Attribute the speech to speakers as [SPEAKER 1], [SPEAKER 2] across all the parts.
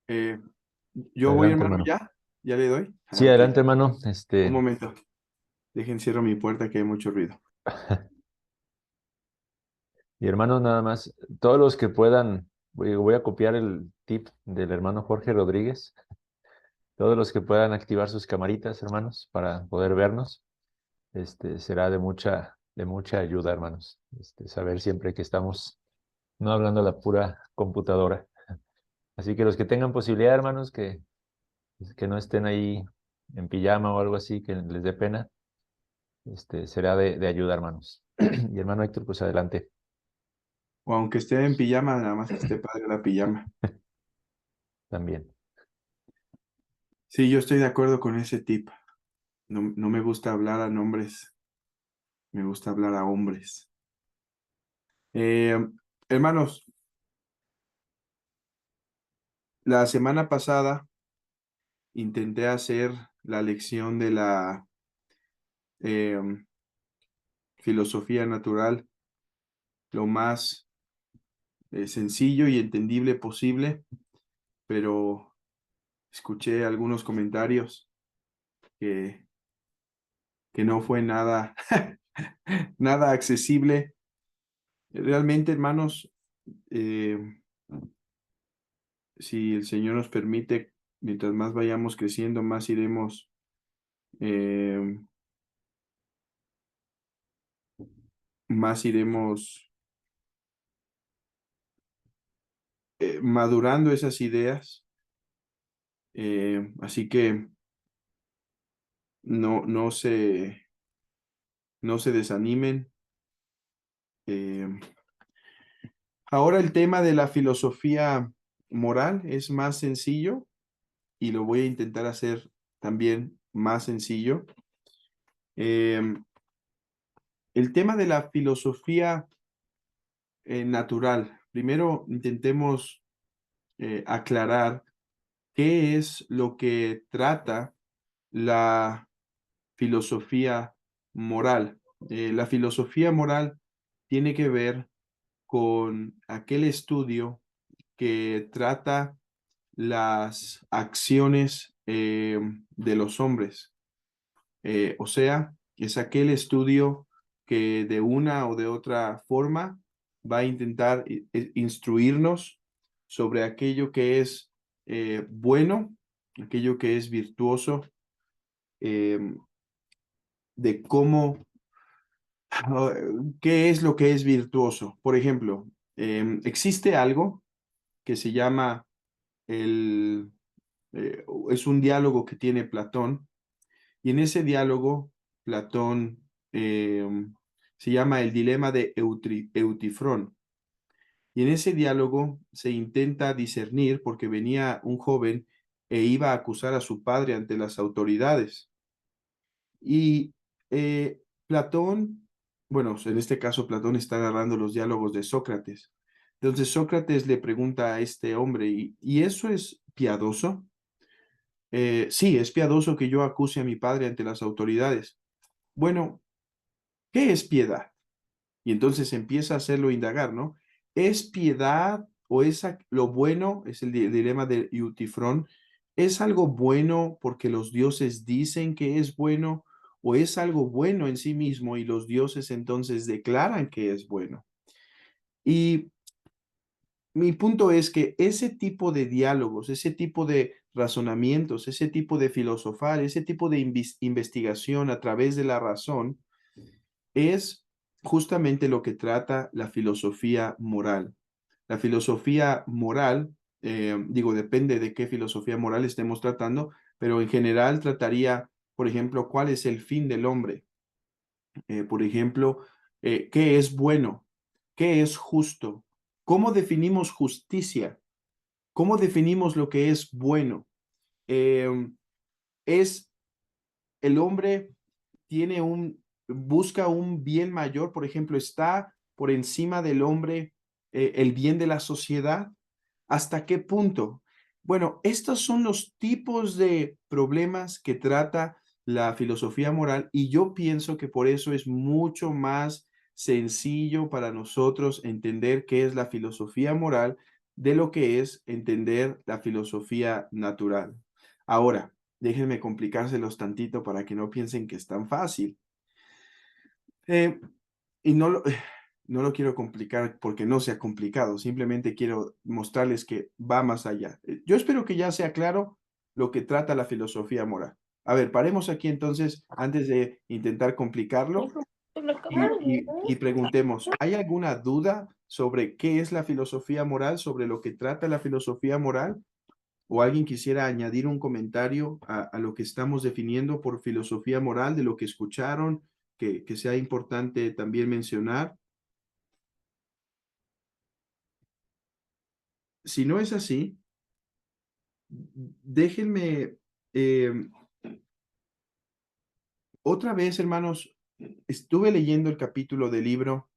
[SPEAKER 1] Eh, yo voy,
[SPEAKER 2] Adelante,
[SPEAKER 1] hermano,
[SPEAKER 2] hermano.
[SPEAKER 1] ya le doy.
[SPEAKER 2] Sí,
[SPEAKER 1] Ok,
[SPEAKER 2] adelante, hermano.
[SPEAKER 1] un momento. Dejen cierro mi puerta que hay mucho ruido.
[SPEAKER 2] Y hermanos, nada más, todos los que puedan, voy a copiar el tip del hermano Jorge Rodríguez. Todos los que puedan activar sus camaritas, hermanos, para poder vernos, será de mucha ayuda, hermanos. Saber siempre que estamos no hablando a la pura computadora. Así que los que tengan posibilidad, hermanos, que no estén ahí en pijama o algo así, que les dé pena, será de ayuda, hermanos. Y hermano Héctor, pues adelante.
[SPEAKER 1] O aunque esté en pijama, nada más que esté padre la pijama.
[SPEAKER 2] También.
[SPEAKER 1] Sí, yo estoy de acuerdo con ese tip. No, no me gusta hablar a nombres, me gusta hablar a hombres. Eh, hermanos, la semana pasada intenté hacer la lección de la eh, filosofía natural lo más sencillo y entendible posible, pero escuché algunos comentarios que, que no fue nada, nada accesible. Realmente, hermanos, eh, si el Señor nos permite, mientras más vayamos creciendo, eh, más iremos madurando esas ideas. Así que no, no se desanimen. Eh, ahora el tema de la filosofía moral es más sencillo y lo voy a intentar hacer también más sencillo. Eh, el tema de la filosofía natural. Primero intentemos aclarar qué es lo que trata la filosofía moral. La filosofía moral tiene que ver con aquel estudio que trata las acciones de los hombres. O sea, es aquel estudio que de una o de otra forma va a intentar instruirnos sobre aquello que es bueno, aquello que es virtuoso, eh, de cómo, ah, qué es lo que es virtuoso. Por ejemplo, existe algo que se llama el, es un diálogo que tiene Platón, y en ese diálogo Platón se llama el dilema de Eutifrón. Y en ese diálogo se intenta discernir porque venía un joven e iba a acusar a su padre ante las autoridades. Y Platón, bueno, en este caso Platón está agarrando los diálogos de Sócrates. Entonces Sócrates le pregunta a este hombre, ¿y eso es piadoso? Sí, es piadoso que yo acuse a mi padre ante las autoridades. Bueno, ¿qué es piedad? Y entonces empieza a hacerlo indagar, ¿no? ¿Es piedad o es lo bueno? Es el dilema de Eutifrón. ¿Es algo bueno porque los dioses dicen que es bueno? ¿O es algo bueno en sí mismo y los dioses entonces declaran que es bueno? Y mi punto es que ese tipo de diálogos, ese tipo de razonamientos, ese tipo de filosofar, ese tipo de investigación a través de la razón, es justamente lo que trata la filosofía moral. La filosofía moral, digo, depende de qué filosofía moral estemos tratando, pero en general trataría, por ejemplo, cuál es el fin del hombre. Por ejemplo, qué es bueno, qué es justo, cómo definimos justicia, cómo definimos lo que es bueno. Eh, es el hombre tiene busca un bien mayor, por ejemplo, está por encima del hombre el bien de la sociedad. ¿Hasta qué punto? Bueno, estos son los tipos de problemas que trata la filosofía moral y yo pienso que por eso es mucho más sencillo para nosotros entender qué es la filosofía moral de lo que es entender la filosofía natural. Ahora, déjenme complicárselos tantito para que no piensen que es tan fácil. Eh, y no lo quiero complicar porque no sea complicado, simplemente quiero mostrarles que va más allá. Yo espero que ya sea claro lo que trata la filosofía moral. A ver, paremos aquí entonces antes de intentar complicarlo y preguntemos, ¿hay alguna duda sobre qué es la filosofía moral, sobre lo que trata la filosofía moral? ¿O alguien quisiera añadir un comentario a lo que estamos definiendo por filosofía moral, de lo que escucharon, que sea importante también mencionar? Si no es así, déjenme otra vez, hermanos, estuve leyendo el capítulo del libro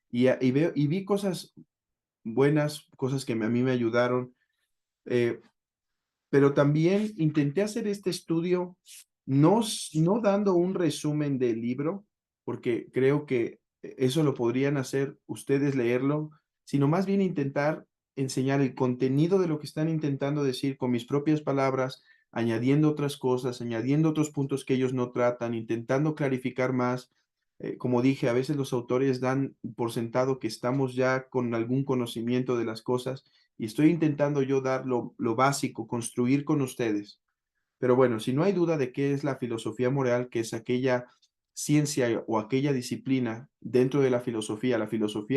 [SPEAKER 1] y vi cosas buenas, cosas que a mí me ayudaron, eh, pero también intenté hacer este estudio no dando un resumen del libro, porque creo que eso lo podrían hacer ustedes leerlo, sino más bien intentar enseñar el contenido de lo que están intentando decir con mis propias palabras, añadiendo otras cosas, añadiendo otros puntos que ellos no tratan, intentando clarificar más. Como dije, a veces los autores dan por sentado que estamos ya con algún conocimiento de las cosas y estoy intentando yo dar lo básico, construir con ustedes. Pero bueno, si no hay duda de qué es la filosofía moral, que es aquella ciencia o aquella disciplina dentro de la filosofía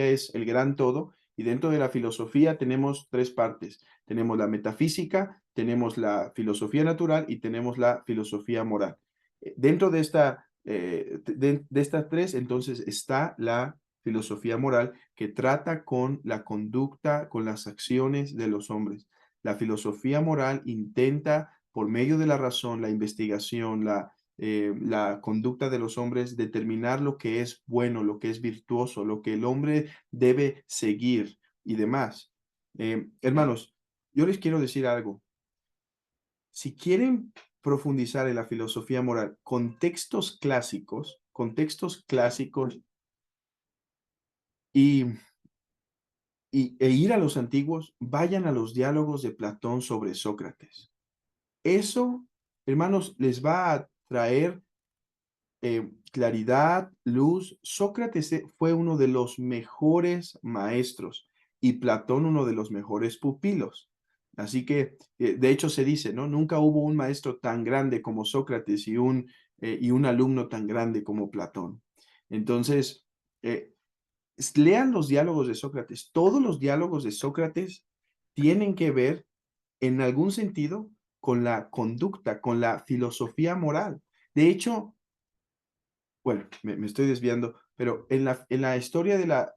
[SPEAKER 1] es el gran todo, y dentro de la filosofía tenemos tres partes. Tenemos la metafísica, tenemos la filosofía natural y tenemos la filosofía moral. Dentro de estas tres, entonces, está la filosofía moral que trata con la conducta, con las acciones de los hombres. La filosofía moral intenta, por medio de la razón, la investigación, la conducta de los hombres, determinar lo que es bueno, lo que es virtuoso, lo que el hombre debe seguir y demás. Hermanos, yo les quiero decir algo. Si quieren profundizar en la filosofía moral contextos clásicos y, e ir a los antiguos, vayan a los diálogos de Platón sobre Sócrates. Eso, hermanos, les va a traer claridad, luz. Sócrates fue uno de los mejores maestros y Platón uno de los mejores pupilos. Así que, de hecho, se dice, ¿no? Nunca hubo un maestro tan grande como Sócrates y un alumno tan grande como Platón. Entonces, lean los diálogos de Sócrates. Todos los diálogos de Sócrates tienen que ver, en algún sentido, con la conducta, con la filosofía moral. De hecho, bueno, me estoy desviando, pero en la historia de la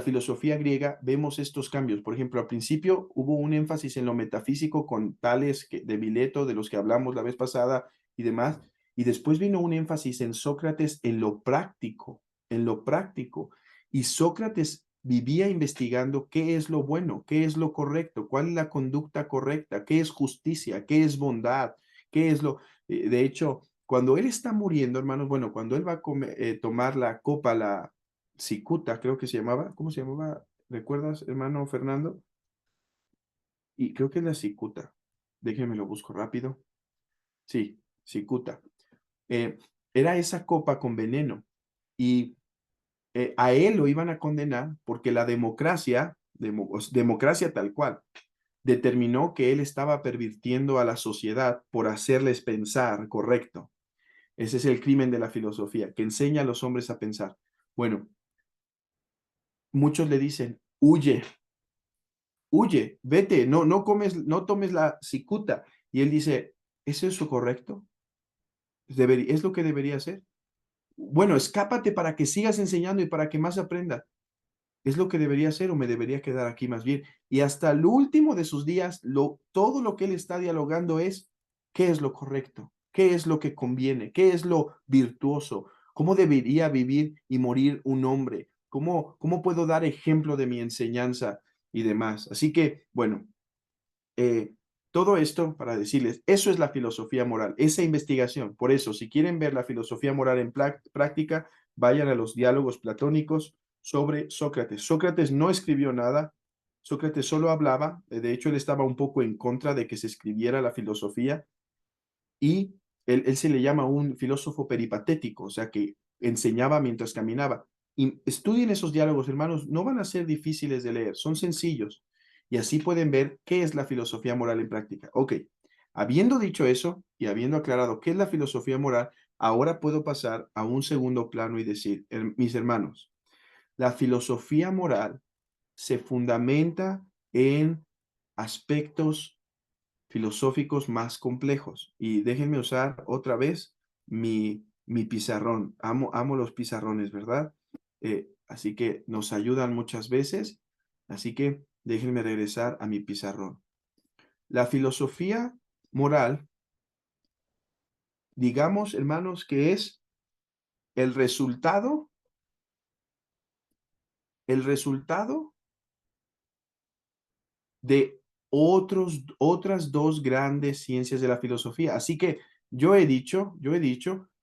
[SPEAKER 1] filosofía griega vemos estos cambios. Por ejemplo, al principio hubo un énfasis en lo metafísico con Tales de Mileto, de los que hablamos la vez pasada y demás, y después vino un énfasis en Sócrates en lo práctico. Y Sócrates vivía investigando qué es lo bueno, qué es lo correcto, cuál es la conducta correcta, qué es justicia, qué es bondad, qué es lo... De hecho, cuando él está muriendo, hermanos, bueno, cuando él va a tomar la copa, la cicuta, creo que se llamaba, ¿cómo se llamaba? ¿Recuerdas, hermano Fernando? Y creo que es la cicuta. Déjenme lo busco rápido. Sí, cicuta. Eh, Era esa copa con veneno y a él lo iban a condenar porque la democracia, democracia tal cual, determinó que él estaba pervirtiendo a la sociedad por hacerles pensar correcto. Ese es el crimen de la filosofía, que enseña a los hombres a pensar. Bueno, muchos le dicen, huye, huye, vete, no tomes la cicuta. Y él dice, ¿es eso correcto? ¿Es lo que debería hacer? Bueno, escápate para que sigas enseñando y para que más aprenda. ¿Es lo que debería hacer o me debería quedar aquí más bien? Y hasta el último de sus días, todo lo que él está dialogando es qué es lo correcto, qué es lo que conviene, qué es lo virtuoso, cómo debería vivir y morir un hombre, cómo puedo dar ejemplo de mi enseñanza y demás. Así que, bueno, eh, todo esto para decirles, eso es la filosofía moral, esa investigación. Por eso, si quieren ver la filosofía moral en práctica, vayan a los diálogos platónicos sobre Sócrates. Sócrates no escribió nada, Sócrates solo hablaba, de hecho él estaba un poco en contra de que se escribiera la filosofía, y él se le llama un filósofo peripatético, o sea que enseñaba mientras caminaba. Y estudien esos diálogos, hermanos, no van a ser difíciles de leer, son sencillos. Y así pueden ver qué es la filosofía moral en práctica. Ok, habiendo dicho eso y habiendo aclarado qué es la filosofía moral, ahora puedo pasar a un segundo plano y decir, mis hermanos, la filosofía moral se fundamenta en aspectos filosóficos más complejos. Y déjenme usar otra vez mi pizarrón. Amo los pizarrones, ¿verdad? Así que nos ayudan muchas veces. Así que déjenme regresar a mi pizarrón. La filosofía moral, digamos, hermanos, que es el resultado, el resultado de otras dos grandes ciencias de la filosofía. Así que yo he dicho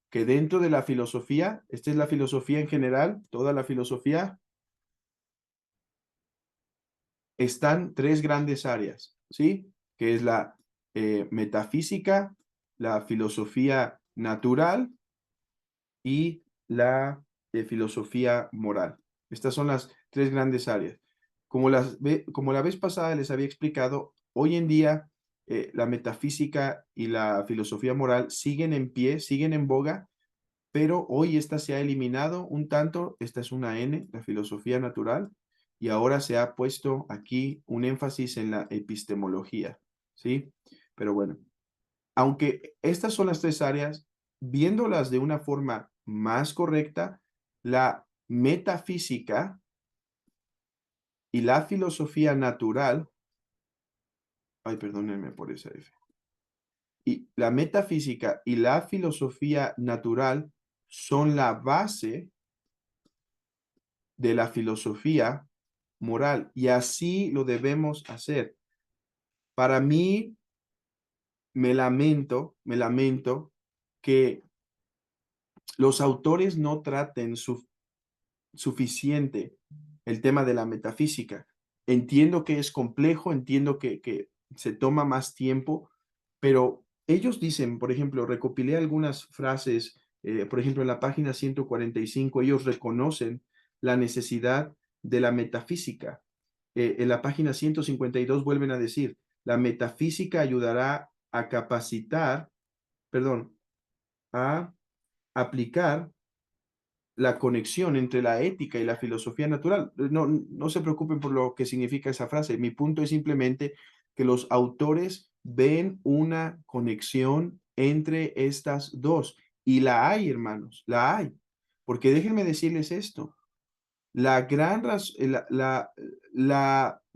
[SPEAKER 1] que dentro de la filosofía, esta es la filosofía en general, toda la filosofía, están tres grandes áreas, ¿sí? Que es la metafísica, la filosofía natural y la filosofía moral. Estas son las tres grandes áreas. Como la vez pasada les había explicado, hoy en día la metafísica y la filosofía moral siguen en pie, siguen en boga, pero hoy esta se ha eliminado un tanto. Esta es una N, la filosofía natural, y ahora se ha puesto aquí un énfasis en la epistemología, ¿sí? Pero bueno, aunque estas son las tres áreas, viéndolas de una forma más correcta, la metafísica y la filosofía natural, ay, perdónenme por esa F, y la metafísica y la filosofía natural son la base de la filosofía moral, y así lo debemos hacer. Para mí, me lamento que los autores no traten suficiente el tema de la metafísica. Entiendo que es complejo, entiendo que se toma más tiempo, pero ellos dicen, por ejemplo, recopilé algunas frases, por ejemplo, en la página 145, ellos reconocen la necesidad de la metafísica. En la página 152 vuelven a decir, la metafísica ayudará a capacitar, perdón, a aplicar la conexión entre la ética y la filosofía natural. No se preocupen por lo que significa esa frase. Mi punto es simplemente que los autores ven una conexión entre estas dos. Y la hay, hermanos, la hay. Porque déjenme decirles esto. La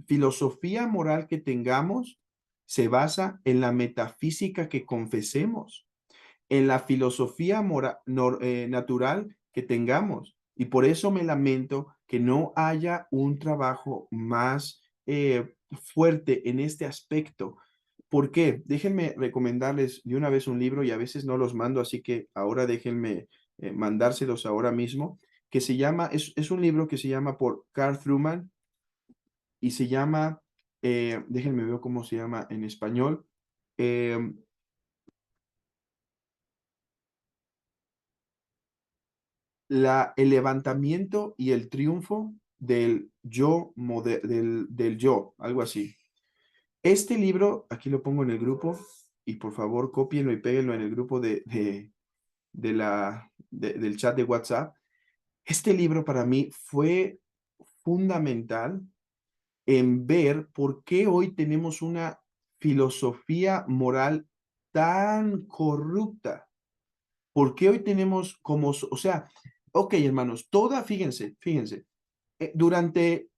[SPEAKER 1] filosofía moral que tengamos se basa en la metafísica que confesemos, en la filosofía natural que tengamos. Y por eso me lamento que no haya un trabajo más fuerte en este aspecto. ¿Por qué? Déjenme recomendarles de una vez un libro, y a veces no los mando, así que ahora déjenme mandárselos ahora mismo, que se llama, es un libro que se llama por Carl Truman, y se llama, déjenme ver cómo se llama en español, eh, el levantamiento y el triunfo del yo, del yo, algo así. Este libro, aquí lo pongo en el grupo, y por favor cópienlo y péguenlo en el grupo del chat de WhatsApp. Este libro para mí fue fundamental en ver por qué hoy tenemos una filosofía moral tan corrupta. ¿Por qué hoy tenemos o sea, ok, hermanos, fíjense, eh, durante,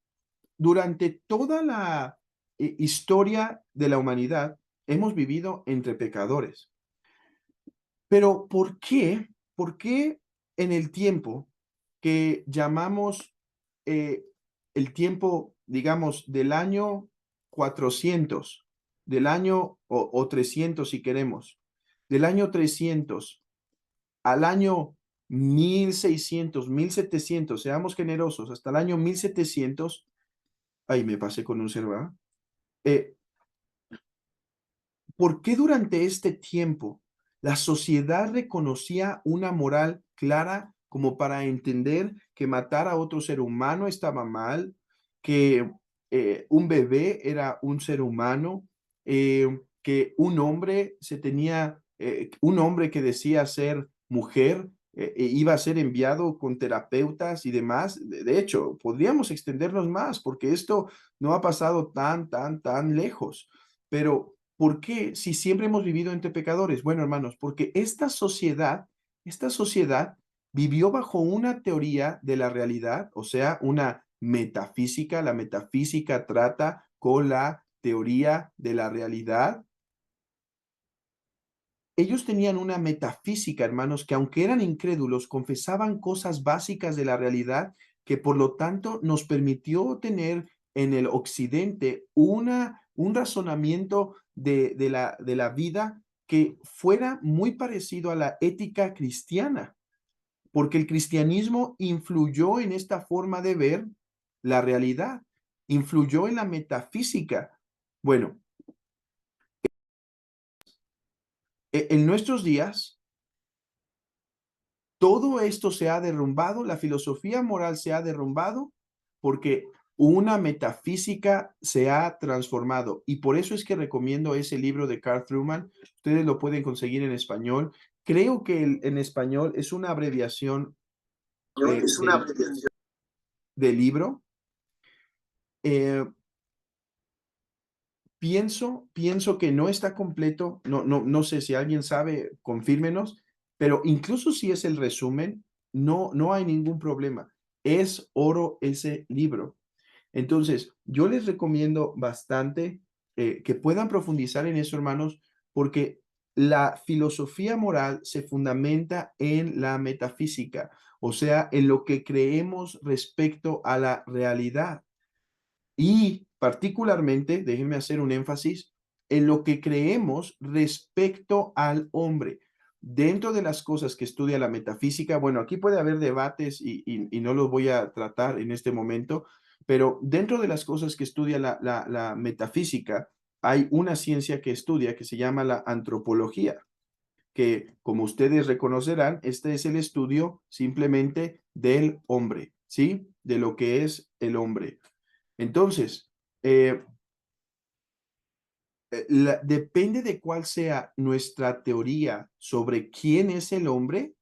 [SPEAKER 1] durante toda la historia de la humanidad hemos vivido entre pecadores. Pero ¿por qué en el tiempo que llamamos el tiempo, digamos, del año 400, del año o 300 si queremos, del año 300 al año 1600, 1700, seamos generosos, hasta el año 1700, ahí me pasé con un cero, ¿verdad? ¿Por qué durante este tiempo la sociedad reconocía una moral clara como para entender que matar a otro ser humano estaba mal, que un bebé era un ser humano, que un hombre un hombre que decía ser mujer, iba a ser enviado con terapeutas y demás? De hecho, podríamos extendernos más porque esto no ha pasado tan lejos, pero ¿por qué si siempre hemos vivido entre pecadores? Bueno, hermanos, porque esta sociedad vivió bajo una teoría de la realidad, o sea, una metafísica. La metafísica trata con la teoría de la realidad. Ellos tenían una metafísica, hermanos, que aunque eran incrédulos, confesaban cosas básicas de la realidad que por lo tanto nos permitió tener en el occidente un razonamiento de la vida que fuera muy parecido a la ética cristiana, porque el cristianismo influyó en esta forma de ver la realidad, influyó en la metafísica. Bueno, en nuestros días todo esto se ha derrumbado, la filosofía moral se ha derrumbado porque una metafísica se ha transformado. Y por eso es que recomiendo ese libro de Carl Trueman. Ustedes lo pueden conseguir en español. Creo que en español es una abreviación
[SPEAKER 3] Es una abreviación.
[SPEAKER 1] del libro. Eh, pienso que no está completo. No sé si alguien sabe, confírmenos, pero incluso si es el resumen, no hay ningún problema. Es oro ese libro. Entonces, yo les recomiendo bastante que puedan profundizar en eso, hermanos, porque la filosofía moral se fundamenta en la metafísica, o sea, en lo que creemos respecto a la realidad. Y particularmente, déjenme hacer un énfasis en lo que creemos respecto al hombre. Dentro de las cosas que estudia la metafísica, bueno, aquí puede haber debates y no los voy a tratar en este momento, pero dentro de las cosas que estudia la metafísica, hay una ciencia que estudia que se llama la antropología, que como ustedes reconocerán, este es el estudio simplemente del hombre, ¿sí? De lo que es el hombre. Entonces, eh, depende de cuál sea nuestra teoría sobre quién es el hombre,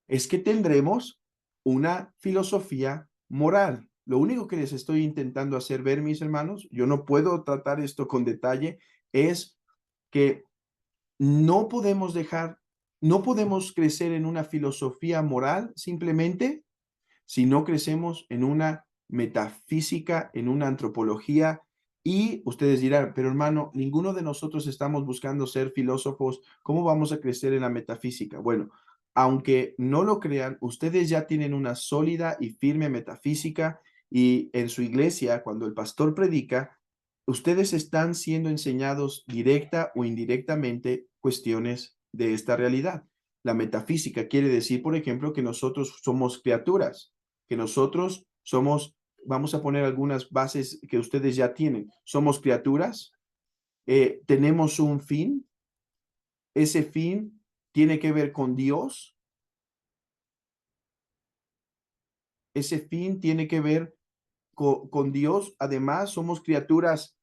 [SPEAKER 1] es que tendremos una filosofía moral. Lo único que les estoy intentando hacer ver, mis hermanos, yo no puedo tratar esto con detalle, es que no podemos crecer en una filosofía moral simplemente si no crecemos en una metafísica, en una antropología. Y ustedes dirán, pero hermano, ninguno de nosotros estamos buscando ser filósofos, ¿cómo vamos a crecer en la metafísica? Bueno, aunque no lo crean, ustedes ya tienen una sólida y firme metafísica, y en su iglesia, cuando el pastor predica, ustedes están siendo enseñados directa o indirectamente cuestiones de esta realidad. La metafísica quiere decir, por ejemplo, que nosotros somos criaturas, que nosotros somos, vamos a poner algunas bases que ustedes ya tienen, somos criaturas, tenemos un fin, ese fin tiene que ver con Dios, ese fin tiene que ver con Dios, además somos criaturas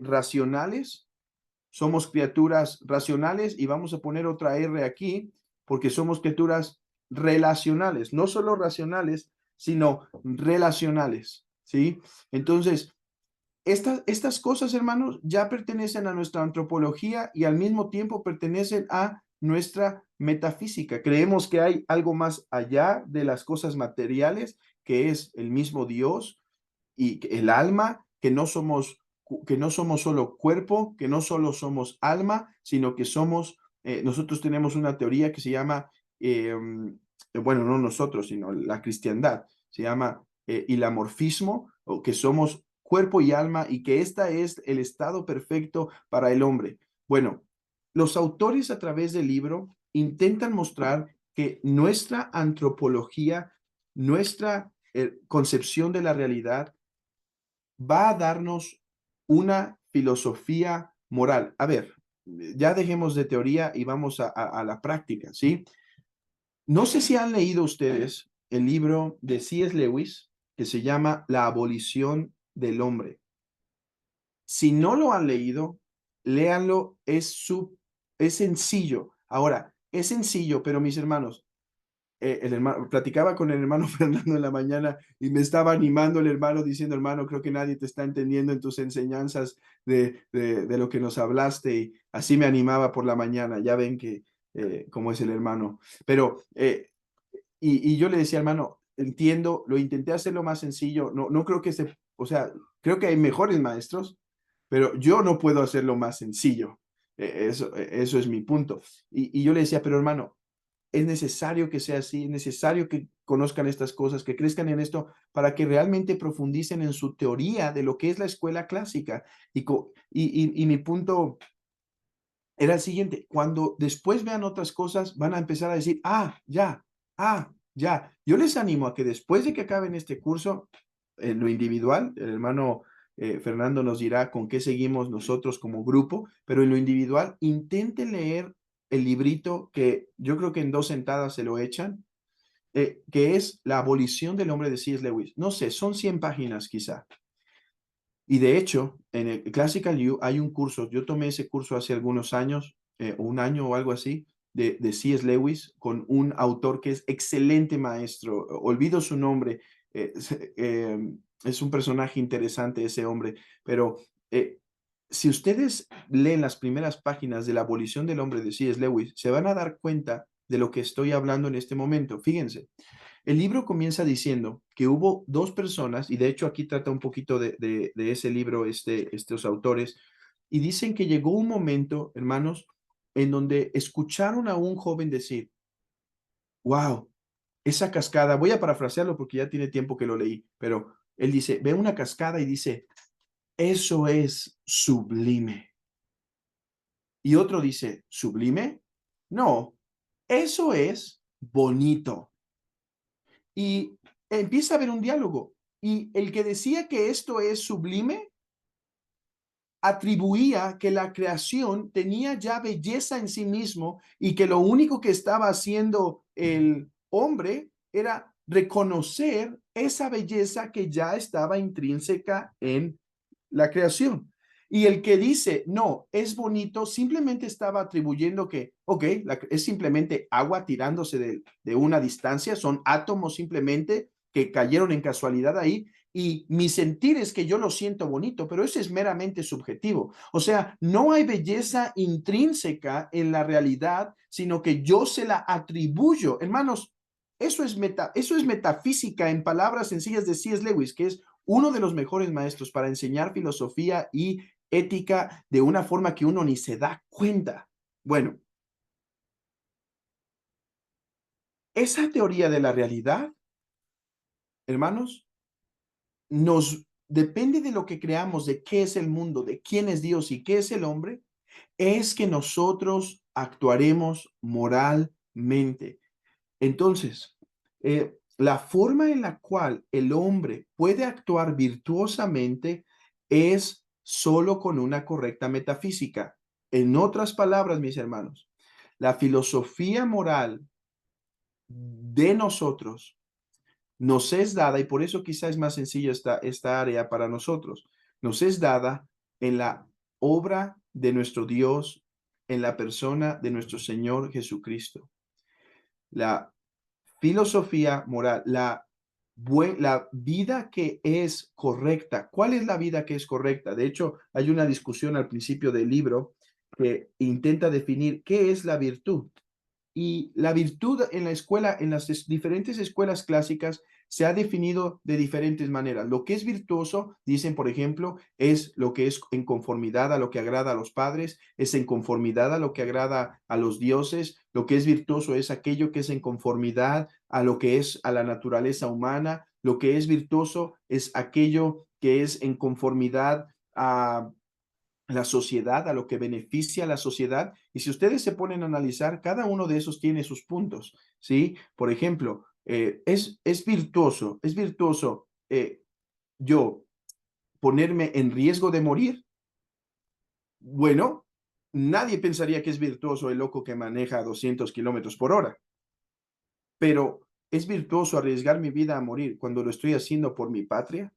[SPEAKER 1] racionales, somos criaturas racionales y vamos a poner otra R aquí porque somos criaturas relacionales, no solo racionales, sino relacionales, ¿sí? Entonces, estas cosas, hermanos, ya pertenecen a nuestra antropología y al mismo tiempo pertenecen a nuestra metafísica. Creemos que hay algo más allá de las cosas materiales, que es el mismo Dios y el alma, que no somos solo cuerpo, que no solo somos alma, sino que somos, nosotros tenemos una teoría que se llama, bueno, no nosotros, sino la cristiandad, se llama ilamorfismo, o que somos cuerpo y alma y que esta es el estado perfecto para el hombre. Bueno, los autores a través del libro intentan mostrar que nuestra antropología, nuestra concepción de la realidad va a darnos una filosofía moral. A ver, ya dejemos de teoría y vamos a la práctica, ¿sí? No sé si han leído ustedes el libro de C.S. Lewis que se llama La abolición del hombre. Si no lo han leído, léanlo, es sencillo. Ahora, es sencillo, pero mis hermanos, platicaba con el hermano Fernando en la mañana y me estaba animando el hermano diciendo, hermano, creo que nadie te está entendiendo en tus enseñanzas de lo que nos hablaste, y así me animaba por la mañana. Ya ven que cómo es el hermano. Pero, y yo le decía, hermano, entiendo, lo intenté hacerlo más sencillo, no creo que o sea, creo que hay mejores maestros, pero yo no puedo hacerlo más sencillo. Eso es mi punto. Y yo le decía, pero hermano, es necesario que sea así, es necesario que conozcan estas cosas, que crezcan en esto, para que realmente profundicen en su teoría de lo que es la escuela clásica. Y mi punto era el siguiente: cuando después vean otras cosas, van a empezar a decir, ya. Yo les animo a que después de que acaben este curso, en lo individual, el hermano Fernando nos dirá con qué seguimos nosotros como grupo, pero en lo individual, intenten leer el librito que yo creo que en 2 sentadas se lo echan, que es La abolición del hombre de C.S. Lewis. No sé, son 100 páginas quizá. Y de hecho, en el Classical U hay un curso, yo tomé ese curso hace algunos años, un año o algo así, de C.S. Lewis, con un autor que es excelente maestro, olvido su nombre, es un personaje interesante ese hombre, pero si ustedes leen las primeras páginas de La abolición del hombre de C.S. Lewis, se van a dar cuenta de lo que estoy hablando en este momento. Fíjense, el libro comienza diciendo que hubo 2 personas, y de hecho aquí trata un poquito de ese libro, estos autores, y dicen que llegó un momento, hermanos, en donde escucharon a un joven decir, wow, esa cascada, voy a parafrasearlo porque ya tiene tiempo que lo leí, pero él dice, ve una cascada y dice, eso es sublime. Y otro dice, ¿sublime? No, eso es bonito. Y empieza a haber un diálogo. Y el que decía que esto es sublime, atribuía que la creación tenía ya belleza en sí mismo y que lo único que estaba haciendo el hombre era reconocer esa belleza que ya estaba intrínseca en la creación. Y el que dice, no, es bonito, simplemente estaba atribuyendo que, ok, es simplemente agua tirándose de una distancia, son átomos simplemente que cayeron en casualidad ahí, y mi sentir es que yo lo siento bonito, pero eso es meramente subjetivo. O sea, no hay belleza intrínseca en la realidad, sino que yo se la atribuyo. Hermanos, eso es metafísica en palabras sencillas de C.S. Lewis, que es uno de los mejores maestros para enseñar filosofía y ética de una forma que uno ni se da cuenta. Bueno, esa teoría de la realidad, hermanos, nos depende de lo que creamos, de qué es el mundo, de quién es Dios y qué es el hombre, es que nosotros actuaremos moralmente. Entonces, la forma en la cual el hombre puede actuar virtuosamente es solo con una correcta metafísica. En otras palabras, mis hermanos, la filosofía moral de nosotros nos es dada, y por eso quizá es más sencillo esta área para nosotros, nos es dada en la obra de nuestro Dios, en la persona de nuestro Señor Jesucristo. La filosofía moral, la vida que es correcta. ¿Cuál es la vida que es correcta? De hecho, hay una discusión al principio del libro que intenta definir qué es la virtud. Y la virtud en la escuela, en las diferentes escuelas clásicas, se ha definido de diferentes maneras. Lo que es virtuoso, dicen, por ejemplo, es lo que es en conformidad a lo que agrada a los padres, es en conformidad a lo que agrada a los dioses. Lo que es virtuoso es aquello que es en conformidad a lo que es a la naturaleza humana. Lo que es virtuoso es aquello que es en conformidad a la sociedad, a lo que beneficia a la sociedad. Y si ustedes se ponen a analizar, cada uno de esos tiene sus puntos, ¿sí? Por ejemplo, es virtuoso yo ponerme en riesgo de morir. Bueno, nadie pensaría que es virtuoso el loco que maneja a 200 kilómetros por hora, pero ¿es virtuoso arriesgar mi vida a morir cuando lo estoy haciendo por mi patria?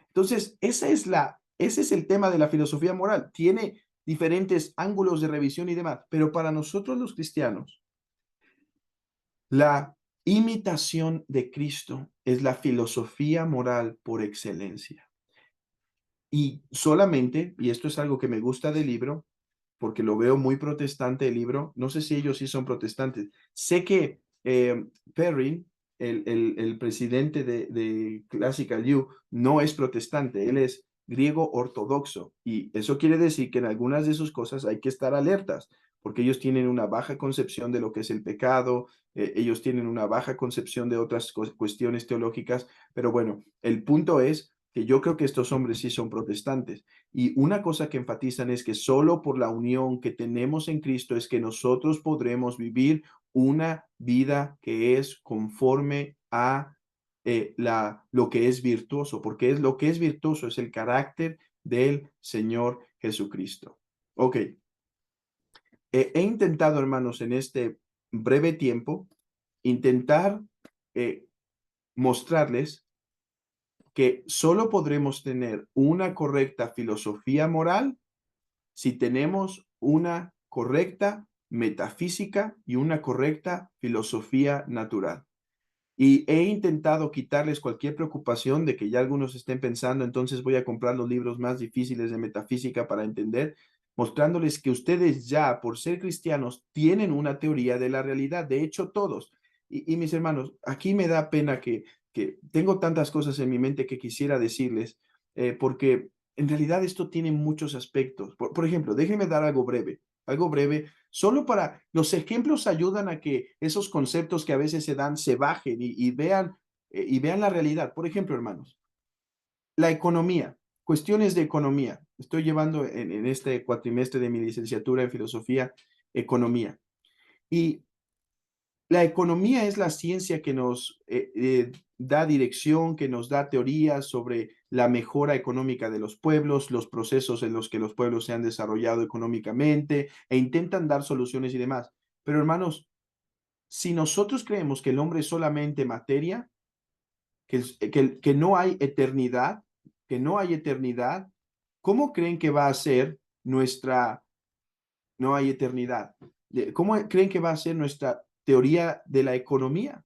[SPEAKER 1] Entonces, ese es el tema de la filosofía moral. Tiene diferentes ángulos de revisión y demás, pero para nosotros los cristianos, la imitación de Cristo es la filosofía moral por excelencia. Y solamente, y esto es algo que me gusta del libro, porque lo veo muy protestante el libro, no sé si ellos sí son protestantes. Sé que Perrin, el presidente de Classical U, no es protestante, él es griego ortodoxo, y eso quiere decir que en algunas de sus cosas hay que estar alertas, porque ellos tienen una baja concepción de lo que es el pecado, ellos tienen una baja concepción de otras cuestiones teológicas, pero bueno, el punto es que yo creo que estos hombres sí son protestantes. Y una cosa que enfatizan es que solo por la unión que tenemos en Cristo es que nosotros podremos vivir una vida que es conforme a lo que es virtuoso, porque lo que es virtuoso es el carácter del Señor Jesucristo. Ok, he intentado, hermanos, en este breve tiempo, intentar mostrarles que solo podremos tener una correcta filosofía moral si tenemos una correcta metafísica y una correcta filosofía natural. Y he intentado quitarles cualquier preocupación de que ya algunos estén pensando, entonces voy a comprar los libros más difíciles de metafísica para entender, mostrándoles que ustedes ya, por ser cristianos, tienen una teoría de la realidad. De hecho, todos. Y mis hermanos, aquí me da pena que tengo tantas cosas en mi mente que quisiera decirles, porque en realidad esto tiene muchos aspectos. Por ejemplo, déjenme dar algo breve, solo para los ejemplos ayudan a que esos conceptos que a veces se dan se bajen y vean la realidad. Por ejemplo, hermanos, la economía, cuestiones de economía. Estoy llevando en este cuatrimestre de mi licenciatura en filosofía, economía. Y la economía es la ciencia que nos da dirección, que nos da teorías sobre la mejora económica de los pueblos, los procesos en los que los pueblos se han desarrollado económicamente e intentan dar soluciones y demás. Pero hermanos, si nosotros creemos que el hombre es solamente materia, que no hay eternidad, ¿cómo creen que va a ser no hay eternidad? ¿Cómo creen que va a ser nuestra teoría de la economía?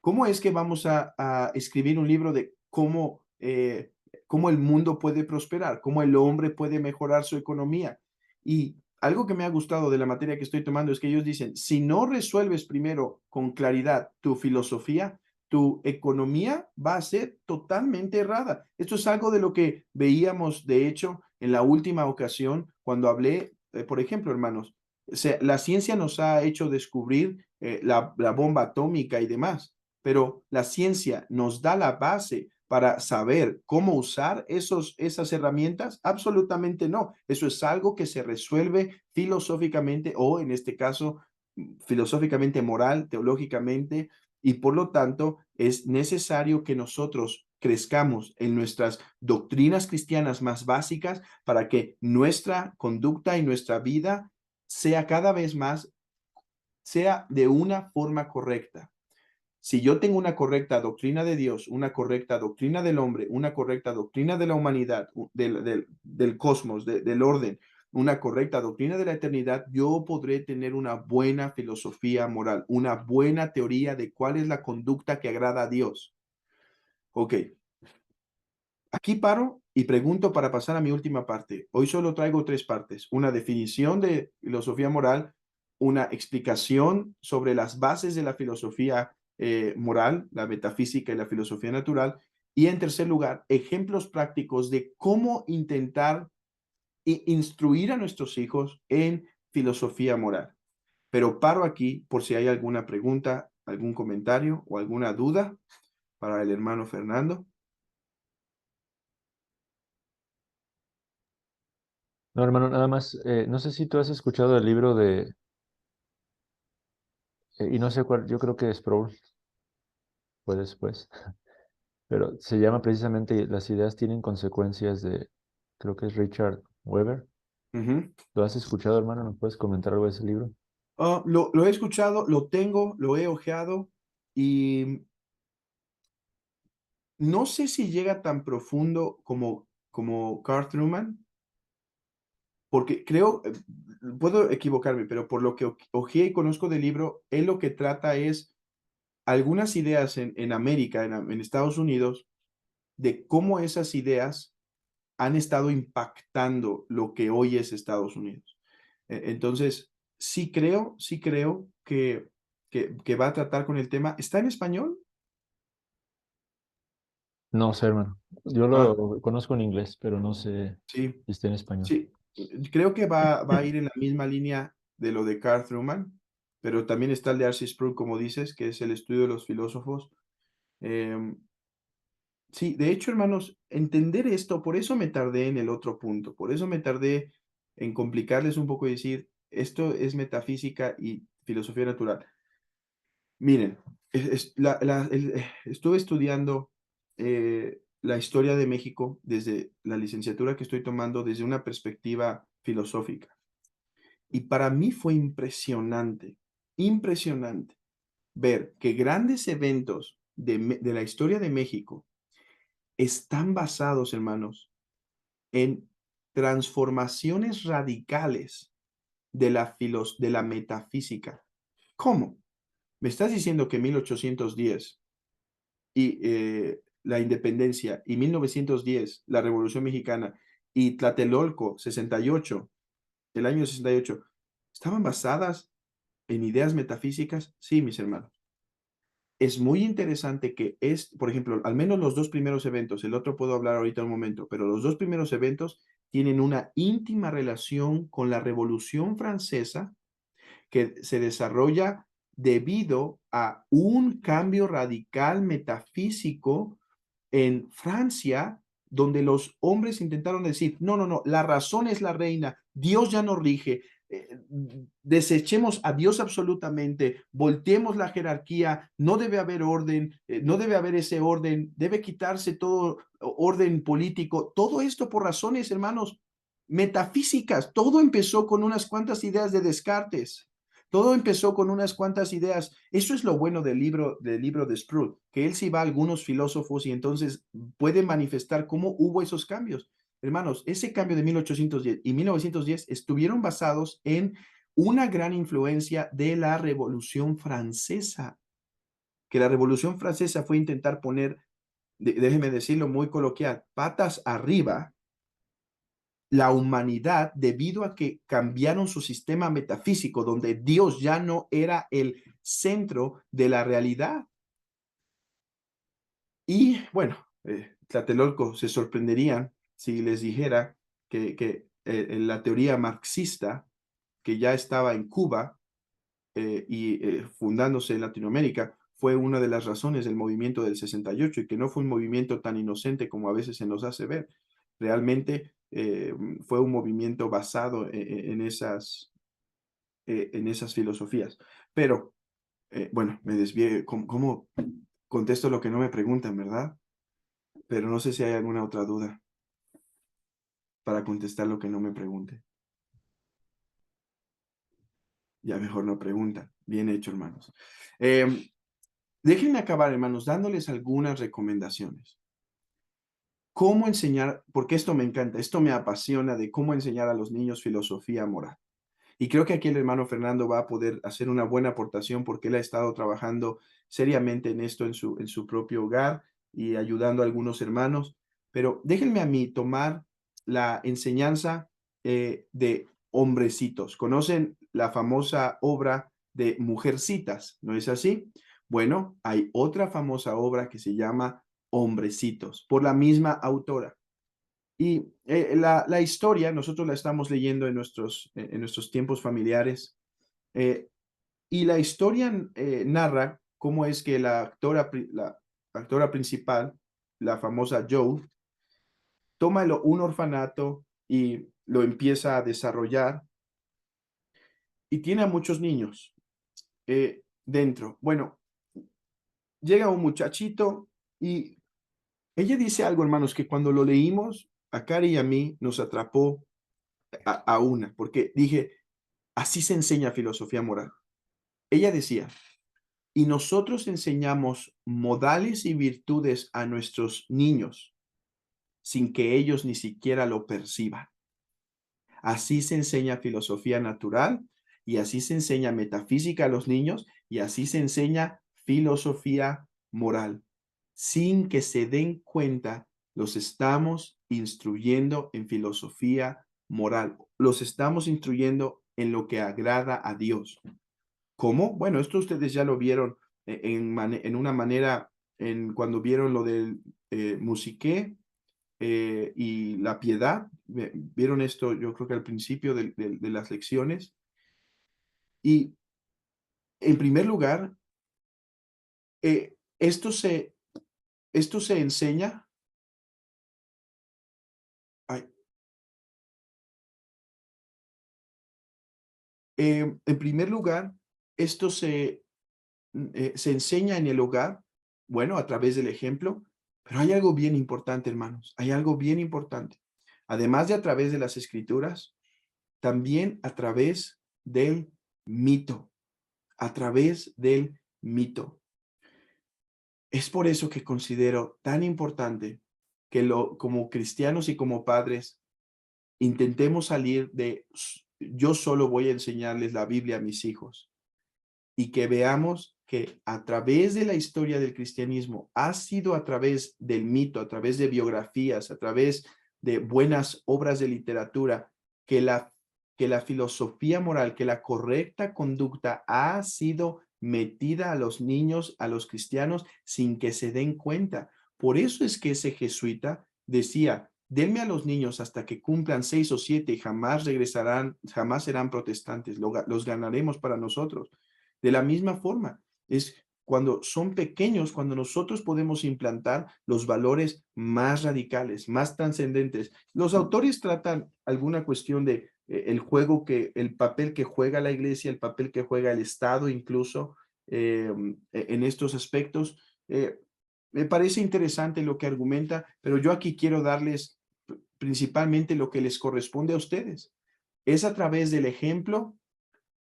[SPEAKER 1] ¿Cómo es que vamos a escribir un libro de cómo el mundo puede prosperar, cómo el hombre puede mejorar su economía? Y algo que me ha gustado de la materia que estoy tomando es que ellos dicen, si no resuelves primero con claridad tu filosofía, tu economía va a ser totalmente errada. Esto es algo de lo que veíamos, de hecho, en la última ocasión cuando hablé, por ejemplo, hermanos, la ciencia nos ha hecho descubrir la bomba atómica y demás, pero la ciencia nos da la base para saber cómo usar esas herramientas. Absolutamente no. Eso es algo que se resuelve filosóficamente o en este caso filosóficamente moral, teológicamente, y por lo tanto es necesario que nosotros crezcamos en nuestras doctrinas cristianas más básicas para que nuestra conducta y nuestra vida sea cada vez más, sea de una forma correcta. Si yo tengo una correcta doctrina de Dios, una correcta doctrina del hombre, una correcta doctrina de la humanidad, del cosmos, del orden, una correcta doctrina de la eternidad, yo podré tener una buena filosofía moral, una buena teoría de cuál es la conducta que agrada a Dios. Ok, aquí paro y pregunto para pasar a mi última parte. Hoy solo traigo tres partes. Una definición de filosofía moral, una explicación sobre las bases de la filosofía moral, la metafísica y la filosofía natural. Y en tercer lugar, ejemplos prácticos de cómo intentar instruir a nuestros hijos en filosofía moral. Pero paro aquí por si hay alguna pregunta, algún comentario o alguna duda para el hermano Fernando.
[SPEAKER 2] No, hermano, nada más, no sé si tú has escuchado el libro de, y no sé cuál, yo creo que Sproul fue después, pero se llama precisamente Las ideas tienen consecuencias de, creo que es Richard Weber.
[SPEAKER 1] Ujú.
[SPEAKER 2] ¿Lo has escuchado, hermano? ¿Nos puedes comentar algo de ese libro?
[SPEAKER 1] Lo he escuchado, lo tengo, lo he ojeado y no sé si llega tan profundo como Carl Truman, porque creo, puedo equivocarme, pero por lo que ojeé y conozco del libro, él lo que trata es algunas ideas en América, en Estados Unidos, de cómo esas ideas han estado impactando lo que hoy es Estados Unidos. Entonces, sí creo que va a tratar con el tema. ¿Está en español?
[SPEAKER 2] No sé, hermano. Yo
[SPEAKER 1] Ah,
[SPEAKER 2] lo conozco en inglés, pero no sé
[SPEAKER 1] sí,
[SPEAKER 2] si está en español.
[SPEAKER 1] sí. Creo que va a ir en la misma línea de lo de Carl Truman, pero también está el de Arcis Sproul, como dices, que es el estudio de los filósofos. Em, Sí, de hecho, hermanos, entender esto, por eso me tardé en el otro punto, por eso me tardé en complicarles un poco y decir, esto es metafísica y filosofía natural. Miren, estuve estudiando la historia de México desde la licenciatura que estoy tomando desde una perspectiva filosófica. Y para mí fue impresionante, impresionante ver que grandes eventos de la historia de México están basados, hermanos, en transformaciones radicales de la metafísica. ¿Cómo? Me estás diciendo que 1810 y la independencia y 1910 la Revolución Mexicana y Tlatelolco 68, el año 68, estaban basadas en ideas metafísicas? Sí, mis hermanos. Es muy interesante que por ejemplo, al menos los dos primeros eventos, el otro puedo hablar ahorita un momento, pero los dos primeros eventos tienen una íntima relación con la Revolución Francesa que se desarrolla debido a un cambio radical metafísico en Francia, donde los hombres intentaron decir, no, no, no, la razón es la reina, Dios ya no rige, desechemos a Dios absolutamente, volteemos la jerarquía, no debe haber orden, no debe haber ese orden, debe quitarse todo orden político, todo esto por razones, hermanos, metafísicas, todo empezó con unas cuantas ideas de Descartes. Todo empezó con unas cuantas ideas. Eso es lo bueno del libro de Sproul, que él sí va a algunos filósofos y entonces puede manifestar cómo hubo esos cambios. Hermanos, ese cambio de 1810 y 1910 estuvieron basados en una gran influencia de la Revolución Francesa, que la Revolución Francesa fue intentar poner, déjeme decirlo muy coloquial, patas arriba la humanidad debido a que cambiaron su sistema metafísico, donde Dios ya no era el centro de la realidad. Y bueno, Tlatelolco se sorprenderían si les dijera que la teoría marxista, que ya estaba en Cuba y fundándose en Latinoamérica, fue una de las razones del movimiento del 68 y que no fue un movimiento tan inocente como a veces se nos hace ver. Realmente fue un movimiento basado en esas filosofías. Pero, bueno, me desvié. ¿Cómo contesto lo que no me preguntan, verdad? Pero no sé si hay alguna otra duda para contestar lo que no me pregunte. Ya mejor no preguntan. Bien hecho, hermanos. Déjenme acabar, hermanos, dándoles algunas recomendaciones. ¿Cómo enseñar? Porque esto me encanta, esto me apasiona de cómo enseñar a los niños filosofía moral. Y creo que aquí el hermano Fernando va a poder hacer una buena aportación porque él ha estado trabajando seriamente en esto en su propio hogar y ayudando a algunos hermanos. Pero déjenme a mí tomar la enseñanza de hombrecitos. ¿Conocen la famosa obra de Mujercitas? ¿No es así? Bueno, hay otra famosa obra que se llama Hombrecitos, por la misma autora. Y la historia, nosotros la estamos leyendo en nuestros tiempos familiares, eh, y la historia narra cómo es que la actora principal, la famosa Joe, toma un orfanato y lo empieza a desarrollar y tiene a muchos niños dentro. Bueno, llega un muchachito y ella dice algo, hermanos, que cuando lo leímos, a Cari y a mí nos atrapó a una, porque dije, así se enseña filosofía moral. Ella decía, y nosotros enseñamos modales y virtudes a nuestros niños sin que ellos ni siquiera lo perciban. Así se enseña filosofía natural y así se enseña metafísica a los niños y así se enseña filosofía moral. Sin que se den cuenta, los estamos instruyendo en filosofía moral. Los estamos instruyendo en lo que agrada a Dios. ¿Cómo? Bueno, esto ustedes ya lo vieron en una manera cuando vieron lo del musiqué y la piedad. Vieron esto, yo creo que al principio de las lecciones. Y en primer lugar, eh, esto, se, esto se enseña. Ay, en primer lugar, esto se enseña en el hogar, bueno, a través del ejemplo, pero hay algo bien importante, hermanos, hay algo bien importante. Además de a través de las escrituras, también a través del mito, a través del mito. Es por eso que considero tan importante que como cristianos y como padres intentemos salir de yo solo voy a enseñarles la Biblia a mis hijos y que veamos que a través de la historia del cristianismo ha sido a través del mito, a través de biografías, a través de buenas obras de literatura, que la filosofía moral, que la correcta conducta ha sido metida a los niños, a los cristianos, sin que se den cuenta. Por eso es que ese jesuita decía, denme a los niños hasta que cumplan 6 o 7 y jamás regresarán, jamás serán protestantes, los ganaremos para nosotros. De la misma forma, es cuando son pequeños, cuando nosotros podemos implantar los valores más radicales, más trascendentes. Los autores tratan alguna cuestión de el papel que juega la iglesia, el papel que juega el Estado incluso en estos aspectos. Me parece interesante lo que argumenta, pero yo aquí quiero darles principalmente lo que les corresponde a ustedes. Es a través del ejemplo,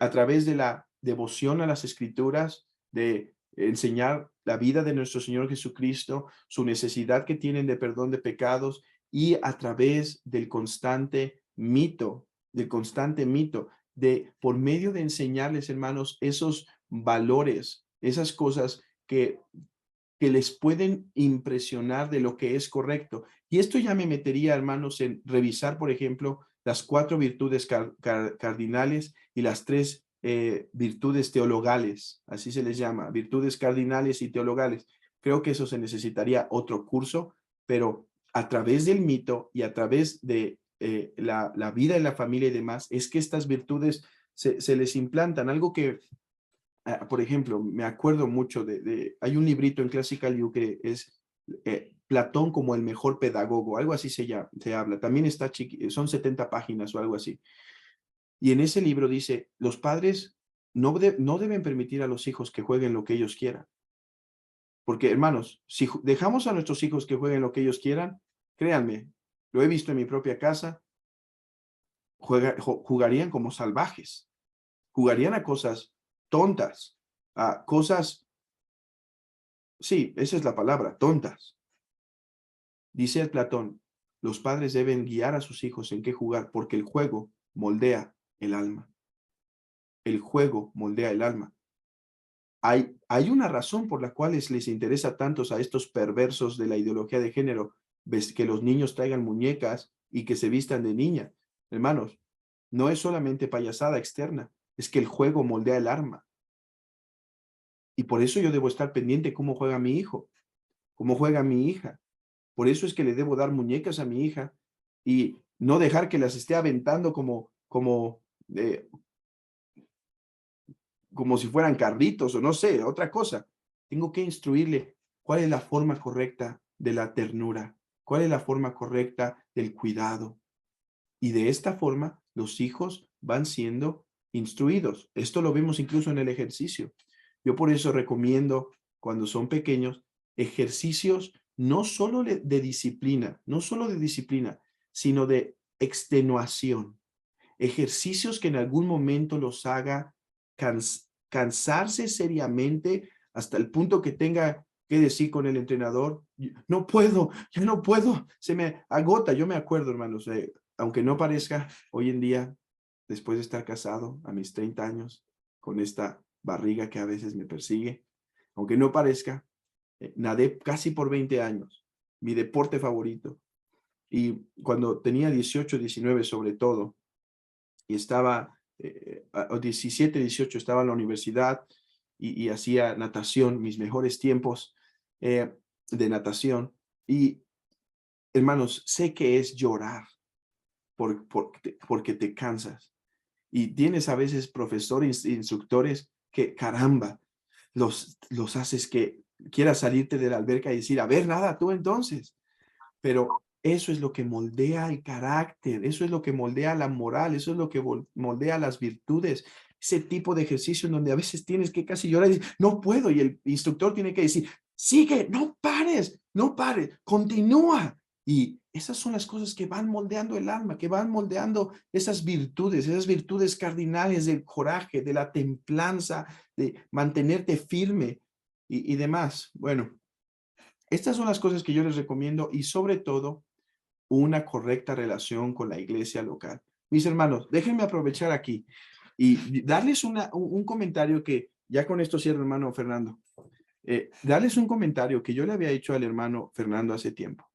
[SPEAKER 1] a través de la devoción a las escrituras, de enseñar la vida de nuestro Señor Jesucristo, su necesidad que tienen de perdón de pecados y a través del constante mito, de por medio de enseñarles, hermanos, esos valores, esas cosas que les pueden impresionar de lo que es correcto. Y esto ya me metería, hermanos, en revisar, por ejemplo, las 4 virtudes cardinales y las 3 virtudes teologales, así se les llama, virtudes cardinales y teologales. Creo que eso se necesitaría otro curso, pero a través del mito y a través de la vida en la familia y demás, es que estas virtudes se les implantan. Algo que por ejemplo, me acuerdo mucho hay un librito en Classical U que es Platón como el mejor pedagogo, algo así se habla. También está son 70 páginas o algo así. Y en ese libro dice, los padres no deben permitir a los hijos que jueguen lo que ellos quieran. Porque, hermanos, si dejamos a nuestros hijos que jueguen lo que ellos quieran, créanme, lo he visto en mi propia casa, jugarían como salvajes, jugarían a cosas tontas, a cosas, sí, esa es la palabra, tontas. Dice el Platón, los padres deben guiar a sus hijos en qué jugar, porque el juego moldea el alma. El juego moldea el alma. Hay una razón por la cual les interesa tantos a estos perversos de la ideología de género, que los niños traigan muñecas y que se vistan de niña. Hermanos, no es solamente payasada externa, es que el juego moldea el alma. Y por eso yo debo estar pendiente cómo juega mi hijo, cómo juega mi hija. Por eso es que le debo dar muñecas a mi hija y no dejar que las esté aventando como si fueran carritos o no sé, otra cosa. Tengo que instruirle cuál es la forma correcta de la ternura, cuál es la forma correcta del cuidado. Y de esta forma, los hijos van siendo instruidos. Esto lo vemos incluso en el ejercicio. Yo por eso recomiendo, cuando son pequeños, ejercicios no solo de disciplina, sino de extenuación. Ejercicios que en algún momento los haga cansarse seriamente hasta el punto que tenga que decir con el entrenador, no puedo, yo no puedo, se me agota. Yo me acuerdo, hermanos, aunque no parezca, hoy en día, después de estar casado a mis 30 años, con esta barriga que a veces me persigue, aunque no parezca, nadé casi por 20 años, mi deporte favorito. Y cuando tenía 18, 19 sobre todo, y estaba, 17, 18, estaba en la universidad y hacía natación, mis mejores tiempos de natación. Y hermanos, sé que es llorar porque te cansas. Y tienes a veces profesores, instructores que, caramba, los haces que quieras salirte de la alberca y decir, a ver, nada, tú entonces. Pero eso es lo que moldea el carácter, eso es lo que moldea la moral, eso es lo que moldea las virtudes. Ese tipo de ejercicio en donde a veces tienes que casi llorar y decir, no puedo, y el instructor tiene que decir, sigue, no pares, no pares, continúa. Y esas son las cosas que van moldeando el alma, que van moldeando esas virtudes cardinales del coraje, de la templanza, de mantenerte firme y demás. Bueno, estas son las cosas que yo les recomiendo y sobre todo una correcta relación con la iglesia local. Mis hermanos, déjenme aprovechar aquí y darles un comentario que ya con esto cierro, hermano Fernando. Darles un comentario que yo le había hecho al hermano Fernando hace tiempo.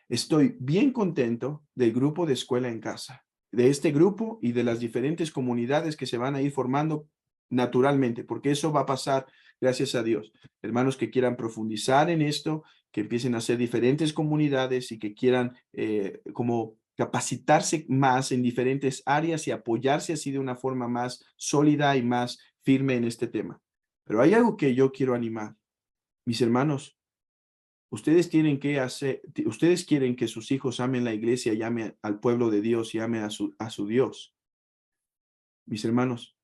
[SPEAKER 1] Estoy bien contento del grupo de escuela en casa, de este grupo y de las diferentes comunidades que se van a ir formando naturalmente, porque eso va a pasar, gracias a Dios. Hermanos que quieran profundizar en esto, que empiecen a hacer diferentes comunidades y que quieran como capacitarse más en diferentes áreas y apoyarse así de una forma más sólida y más firme en este tema. Pero hay algo que yo quiero animar. Mis hermanos, ustedes tienen que hacer, ustedes quieren que sus hijos amen la iglesia, llamen al pueblo de Dios y amen a su Dios. Mis hermanos,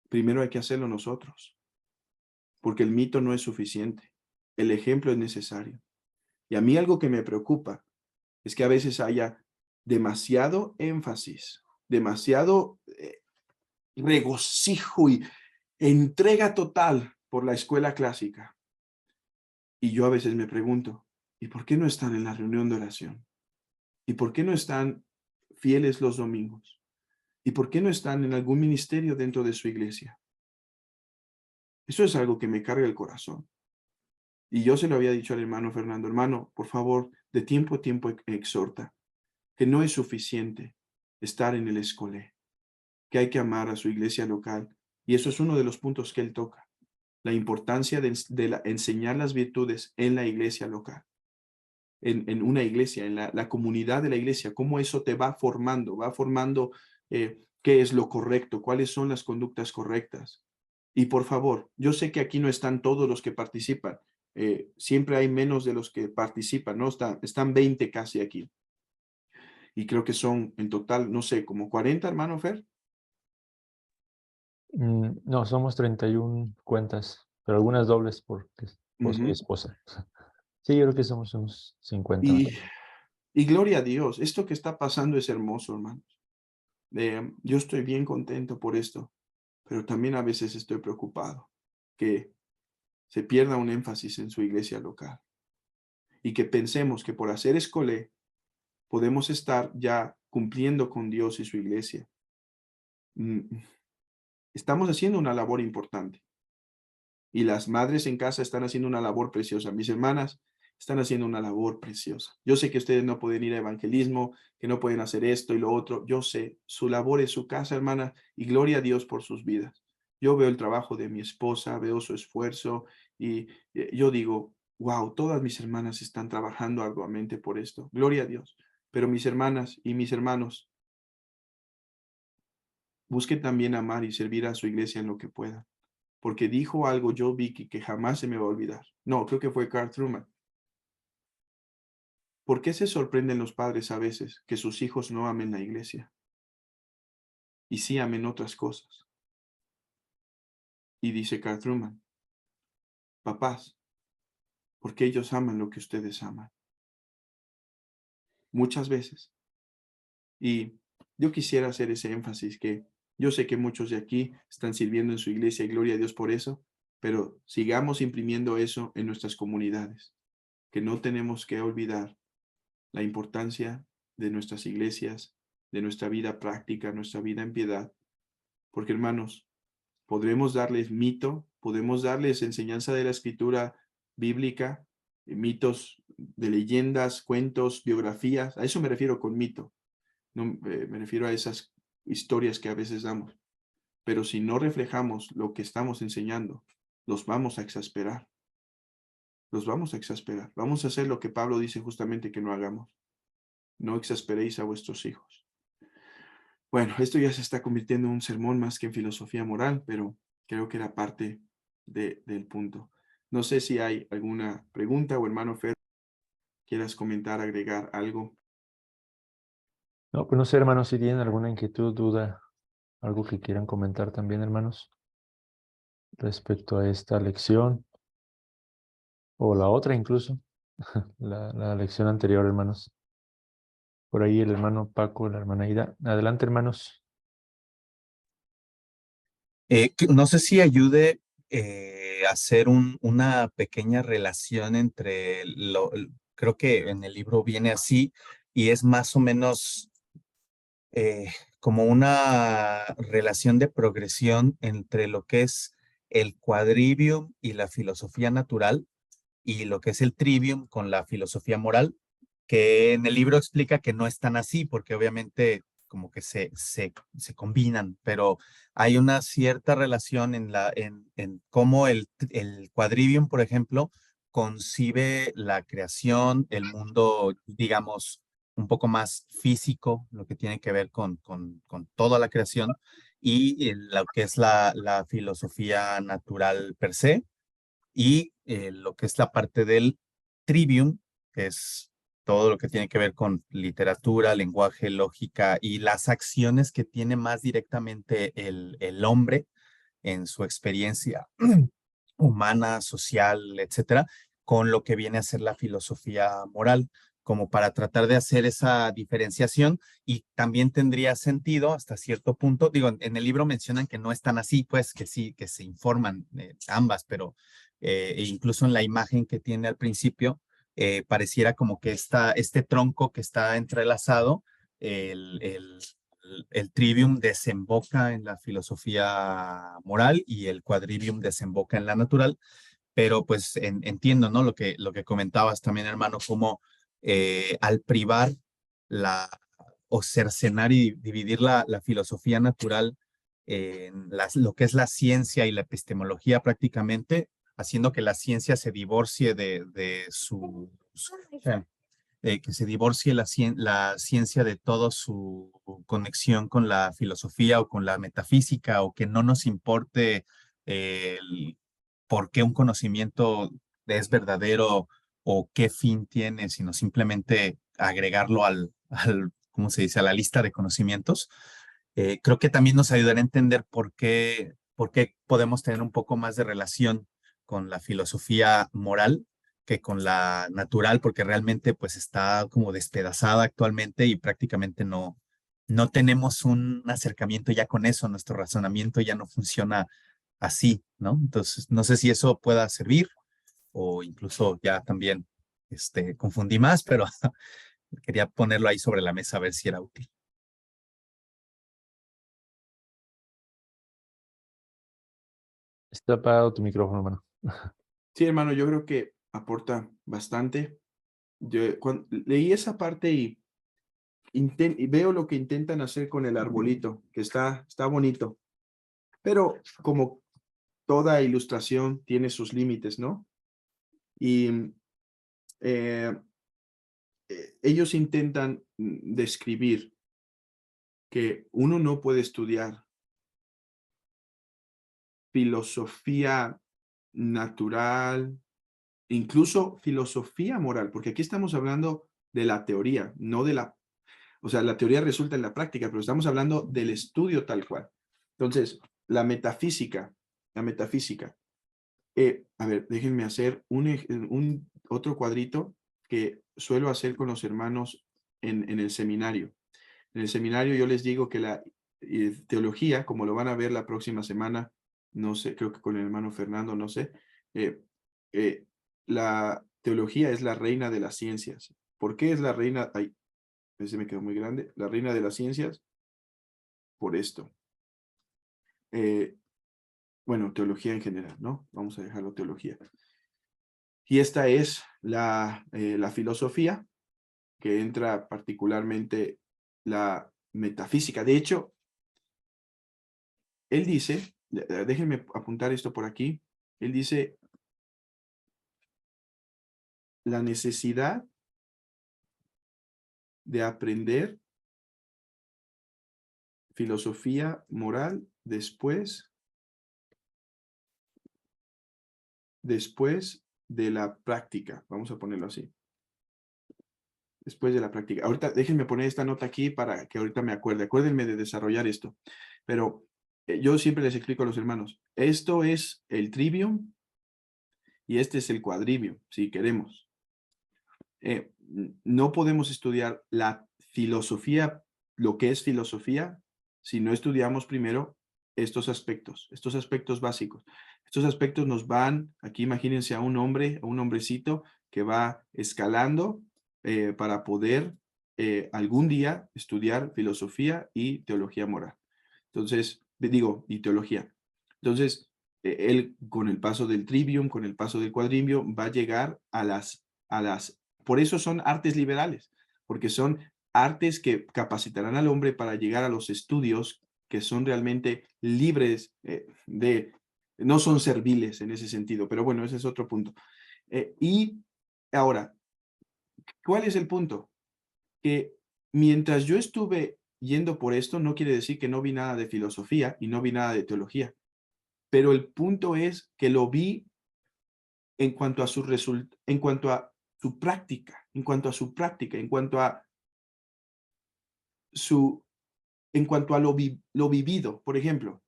[SPEAKER 1] primero hay que hacerlo nosotros, porque el mito no es suficiente. El ejemplo es necesario. Y a mí algo que me preocupa es que a veces haya demasiado énfasis, demasiado regocijo y entrega total por la escuela clásica. Y yo a veces me pregunto, ¿y por qué no están en la reunión de oración? ¿Y por qué no están fieles los domingos? ¿Y por qué no están en algún ministerio dentro de su iglesia? Eso es algo que me carga el corazón. Y yo se lo había dicho al hermano Fernando, hermano, por favor, de tiempo a tiempo exhorta que no es suficiente estar en el escolé, que hay que amar a su iglesia local. Y eso es uno de los puntos que él toca, la importancia de enseñar las virtudes en la iglesia local, en una iglesia, en la comunidad de la iglesia, cómo eso te va formando qué es lo correcto, cuáles son las conductas correctas. Y por favor, yo sé que aquí no están todos los que participan, siempre hay menos de los que participan, ¿no? Están 20 casi aquí. Y creo que son en total, no sé, como 40, hermano Fer.
[SPEAKER 2] No, somos 31 cuentas, pero algunas dobles porque esposo y esposa. Sí, yo creo que somos unos 50.
[SPEAKER 1] Y gloria a Dios, esto que está pasando es hermoso, hermanos. Yo estoy bien contento por esto, pero también a veces estoy preocupado que se pierda un énfasis en su iglesia local y que pensemos que por hacer escolé podemos estar ya cumpliendo con Dios y su iglesia. Estamos haciendo una labor importante y las madres en casa están haciendo una labor preciosa. Mis hermanas están haciendo una labor preciosa. Yo sé que ustedes no pueden ir a evangelismo, que no pueden hacer esto y lo otro. Yo sé, su labor es su casa, hermana, y gloria a Dios por sus vidas. Yo veo el trabajo de mi esposa, veo su esfuerzo y yo digo, wow, todas mis hermanas están trabajando arduamente por esto. Gloria a Dios. Pero mis hermanas y mis hermanos, busquen también amar y servir a su iglesia en lo que puedan. Porque dijo algo Joe Vicky que jamás se me va a olvidar. No, creo que fue Carl Truman. ¿Por qué se sorprenden los padres a veces que sus hijos no amen la iglesia? Y sí amen otras cosas. Y dice Carl Truman, papás, ¿por qué ellos aman lo que ustedes aman? Muchas veces. Y yo quisiera hacer ese énfasis que yo sé que muchos de aquí están sirviendo en su iglesia y gloria a Dios por eso, pero sigamos imprimiendo eso en nuestras comunidades, que no tenemos que olvidar la importancia de nuestras iglesias, de nuestra vida práctica, nuestra vida en piedad, porque hermanos, podremos darles mito, podemos darles enseñanza de la escritura bíblica, mitos de leyendas, cuentos, biografías, a eso me refiero con mito, no, me refiero a esas historias que a veces damos, pero si no reflejamos lo que estamos enseñando, los vamos a exasperar, vamos a hacer lo que Pablo dice justamente que no hagamos, no exasperéis a vuestros hijos. Bueno, esto ya se está convirtiendo en un sermón más que en filosofía moral, pero creo que era parte del punto. No sé si hay alguna pregunta o hermano Fer, quieras comentar, agregar algo.
[SPEAKER 2] No, pues no sé, hermanos, si tienen alguna inquietud, duda, algo que quieran comentar también, hermanos, respecto a esta lección o la otra incluso, la lección anterior, hermanos. Por ahí el hermano Paco, la hermana Ida. Adelante, hermanos.
[SPEAKER 3] No sé si ayude a hacer una pequeña relación entre creo que en el libro viene así y es más o menos como una relación de progresión entre lo que es el quadrivium y la filosofía natural y lo que es el trivium con la filosofía moral, que en el libro explica que no están así, porque obviamente como que se combinan, pero hay una cierta relación en cómo el quadrivium, por ejemplo, concibe la creación, el mundo, digamos, un poco más físico, lo que tiene que ver con toda la creación, y lo que es la filosofía natural per se, y lo que es la parte del trivium, que es todo lo que tiene que ver con literatura, lenguaje, lógica y las acciones que tiene más directamente el hombre en su experiencia humana, social, etcétera, con lo que viene a ser la filosofía moral, como para tratar de hacer esa diferenciación. Y también tendría sentido hasta cierto punto, digo, en el libro mencionan que no están así, pues que sí, que se informan ambas, pero incluso en la imagen que tiene al principio, pareciera como que este tronco que está entrelazado, el, el, el trivium desemboca en la filosofía moral y el quadrivium desemboca en la natural, pero pues entiendo, ¿no? Lo que comentabas también, hermano, como al privar la, o cercenar y dividir la filosofía natural en lo que es la ciencia y la epistemología prácticamente, haciendo que la ciencia se divorcie de que se divorcie la ciencia de toda su conexión con la filosofía o con la metafísica, o que no nos importe el por qué un conocimiento es verdadero o qué fin tiene, sino simplemente agregarlo ¿cómo se dice?, a la lista de conocimientos. Creo que también nos ayudará a entender por qué podemos tener un poco más de relación con la filosofía moral que con la natural, porque realmente pues está como despedazada actualmente y prácticamente no tenemos un acercamiento ya con eso, nuestro razonamiento ya no funciona así, ¿no? Entonces, no sé si eso pueda servir o incluso ya también confundí más, pero quería ponerlo ahí sobre la mesa a ver si era útil.
[SPEAKER 2] Está apagado tu micrófono, hermano.
[SPEAKER 1] Sí, hermano, yo creo que aporta bastante. Leí esa parte y veo lo que intentan hacer con el arbolito, que está bonito, pero como toda ilustración tiene sus límites, ¿no? Y ellos intentan describir que uno no puede estudiar filosofía natural, incluso filosofía moral, porque aquí estamos hablando de la teoría, no de la... O sea, la teoría resulta en la práctica, pero estamos hablando del estudio tal cual. Entonces, la metafísica. A ver, déjenme hacer un otro cuadrito que suelo hacer con los hermanos en el seminario. En el seminario yo les digo que la teología, como lo van a ver la próxima semana, no sé, creo que con el hermano Fernando, no sé, la teología es la reina de las ciencias. ¿Por qué es la reina? Ay, ese me quedó muy grande. La reina de las ciencias, por esto. Bueno, teología en general, ¿no? Vamos a dejarlo teología. Y esta es la filosofía, que entra particularmente la metafísica. De hecho, él dice, déjenme apuntar esto por aquí, él dice, la necesidad de aprender filosofía moral después de la práctica, vamos a ponerlo así. Después de la práctica. Ahorita déjenme poner esta nota aquí para que ahorita me acuerde. Acuérdenme de desarrollar esto. Pero yo siempre les explico a los hermanos, esto es el trivium y este es el quadrivium, si queremos. No podemos estudiar la filosofía, lo que es filosofía, si no estudiamos primero estos aspectos básicos. Estos aspectos nos van, aquí imagínense a un hombre, a un hombrecito que va escalando para poder algún día estudiar filosofía y teología moral. Entonces, y teología. Entonces, él con el paso del trivium, con el paso del quadrivium, va a llegar a las, por eso son artes liberales, porque son artes que capacitarán al hombre para llegar a los estudios que son realmente libres no son serviles en ese sentido, pero bueno, ese es otro punto. Y ahora, ¿cuál es el punto? Que mientras yo estuve yendo por esto, no quiere decir que no vi nada de filosofía y no vi nada de teología, pero el punto es que lo vi en cuanto a su en cuanto a su práctica, en cuanto a su práctica, en cuanto a lo vivido. Por ejemplo,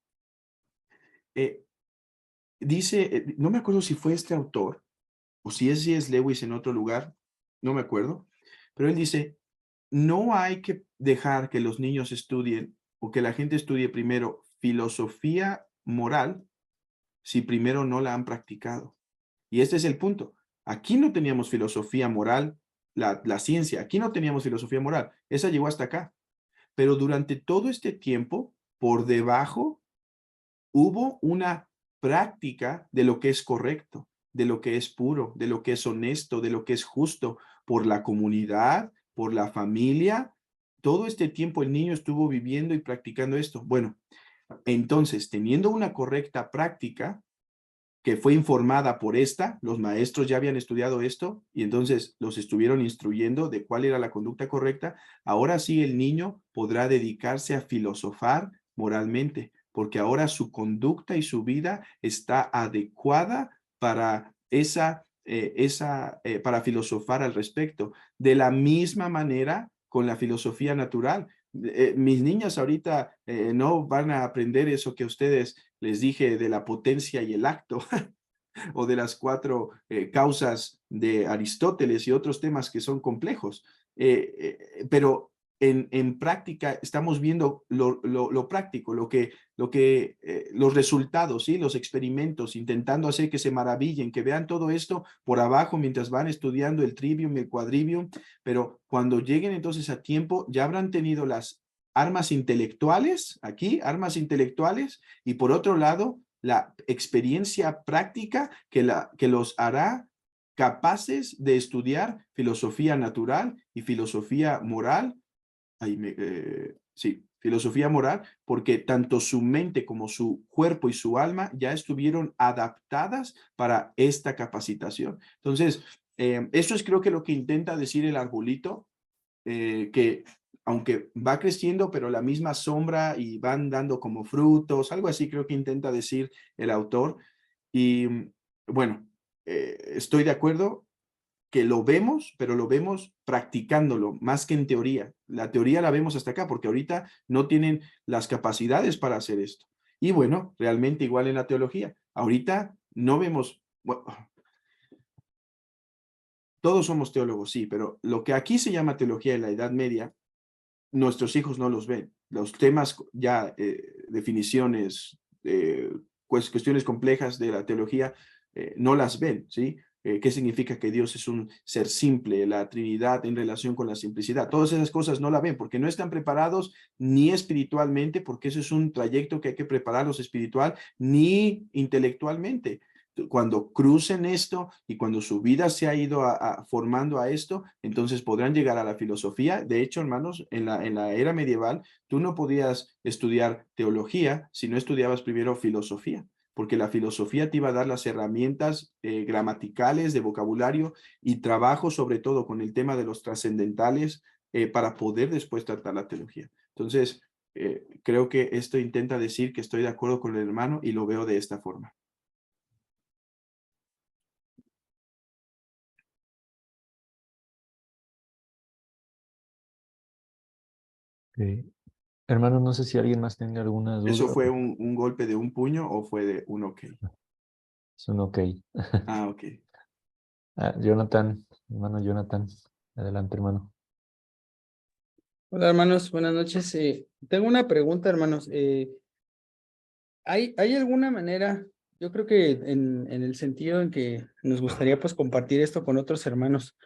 [SPEAKER 1] dice, no me acuerdo si fue este autor o si es Lewis en otro lugar, no me acuerdo, pero él dice, no hay que dejar que los niños estudien o que la gente estudie primero filosofía moral si primero no la han practicado. Y este es el punto. Aquí no teníamos filosofía moral, la ciencia, aquí no teníamos filosofía moral. Esa llegó hasta acá. Pero durante todo este tiempo, por debajo, hubo una práctica de lo que es correcto, de lo que es puro, de lo que es honesto, de lo que es justo, por la comunidad, por la familia. Todo este tiempo el niño estuvo viviendo y practicando esto. Bueno, entonces, teniendo una correcta práctica, que fue informada por los maestros ya habían estudiado esto y entonces los estuvieron instruyendo de cuál era la conducta correcta, ahora sí el niño podrá dedicarse a filosofar moralmente, porque ahora su conducta y su vida está adecuada para para filosofar al respecto. De la misma manera con la filosofía natural. Mis niñas ahorita no van a aprender eso que ustedes les dije de la potencia y el acto, o de las 4 causas de Aristóteles y otros temas que son complejos. Pero en práctica estamos viendo lo práctico, los resultados, ¿sí? Los experimentos, intentando hacer que se maravillen, que vean todo esto por abajo mientras van estudiando el trivium y el quadrivium, pero cuando lleguen entonces a tiempo ya habrán tenido las armas intelectuales, armas intelectuales, y por otro lado, la experiencia práctica que los hará capaces de estudiar filosofía natural y filosofía moral. Sí, filosofía moral, porque tanto su mente como su cuerpo y su alma ya estuvieron adaptadas para esta capacitación. Entonces, eso es creo que lo que intenta decir el arbolito, que aunque va creciendo, pero la misma sombra y van dando como frutos, algo así creo que intenta decir el autor. Y bueno, estoy de acuerdo que lo vemos, pero lo vemos practicándolo, más que en teoría. La teoría la vemos hasta acá, porque ahorita no tienen las capacidades para hacer esto. Y bueno, realmente igual en la teología. Ahorita no vemos, bueno, todos somos teólogos, sí, pero lo que aquí se llama teología en la Edad Media, nuestros hijos no los ven. Los temas ya, definiciones, cuestiones complejas de la teología, no las ven, ¿sí? ¿Qué significa que Dios es un ser simple, la Trinidad en relación con la simplicidad? Todas esas cosas no la ven porque no están preparados ni espiritualmente, porque eso es un trayecto que hay que prepararlos espiritual, ni intelectualmente. Cuando crucen esto y cuando su vida se ha ido formando a esto, entonces podrán llegar a la filosofía. De hecho, hermanos, en la era medieval, tú no podías estudiar teología si no estudiabas primero filosofía, porque la filosofía te iba a dar las herramientas gramaticales, de vocabulario y trabajo sobre todo con el tema de los trascendentales para poder después tratar la teología. Entonces, creo que esto intenta decir que estoy de acuerdo con el hermano y lo veo de esta forma.
[SPEAKER 2] Ok. Hermano, no sé si alguien más tenga alguna
[SPEAKER 1] ¿Eso
[SPEAKER 2] duda.
[SPEAKER 1] fue un golpe de un puño o fue de un ok?
[SPEAKER 2] Es un ok.
[SPEAKER 1] Ah, ok.
[SPEAKER 2] Ah, Jonathan, hermano Jonathan. Adelante, hermano.
[SPEAKER 4] Hola hermanos, buenas noches. Tengo una pregunta, hermanos. ¿Hay alguna manera, yo creo que en el sentido en que nos gustaría pues compartir esto con otros hermanos,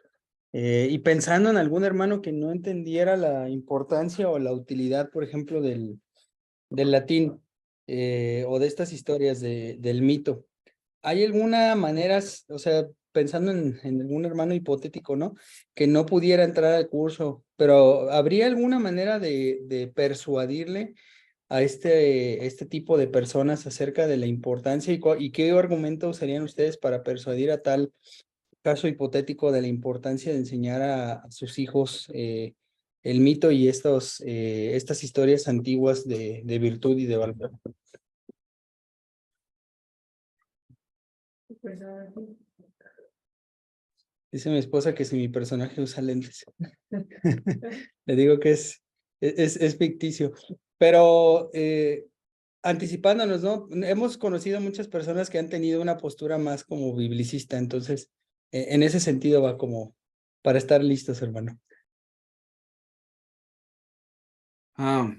[SPEAKER 4] y pensando en algún hermano que no entendiera la importancia o la utilidad, por ejemplo, del latín, o de estas historias del mito? ¿Hay alguna manera, o sea, pensando en algún hermano hipotético, ¿no? Que no pudiera entrar al curso, pero ¿habría alguna manera de persuadirle a este tipo de personas acerca de la importancia y qué argumento usarían ustedes para persuadir a tal caso hipotético de la importancia de enseñar a sus hijos el mito y estas historias antiguas de virtud y de valor? Dice mi esposa que si mi personaje usa lentes. Le digo que es ficticio. Pero anticipándonos, ¿no? Hemos conocido muchas personas que han tenido una postura más como biblicista, entonces en ese sentido va como para estar listos, hermano.
[SPEAKER 1] Ah,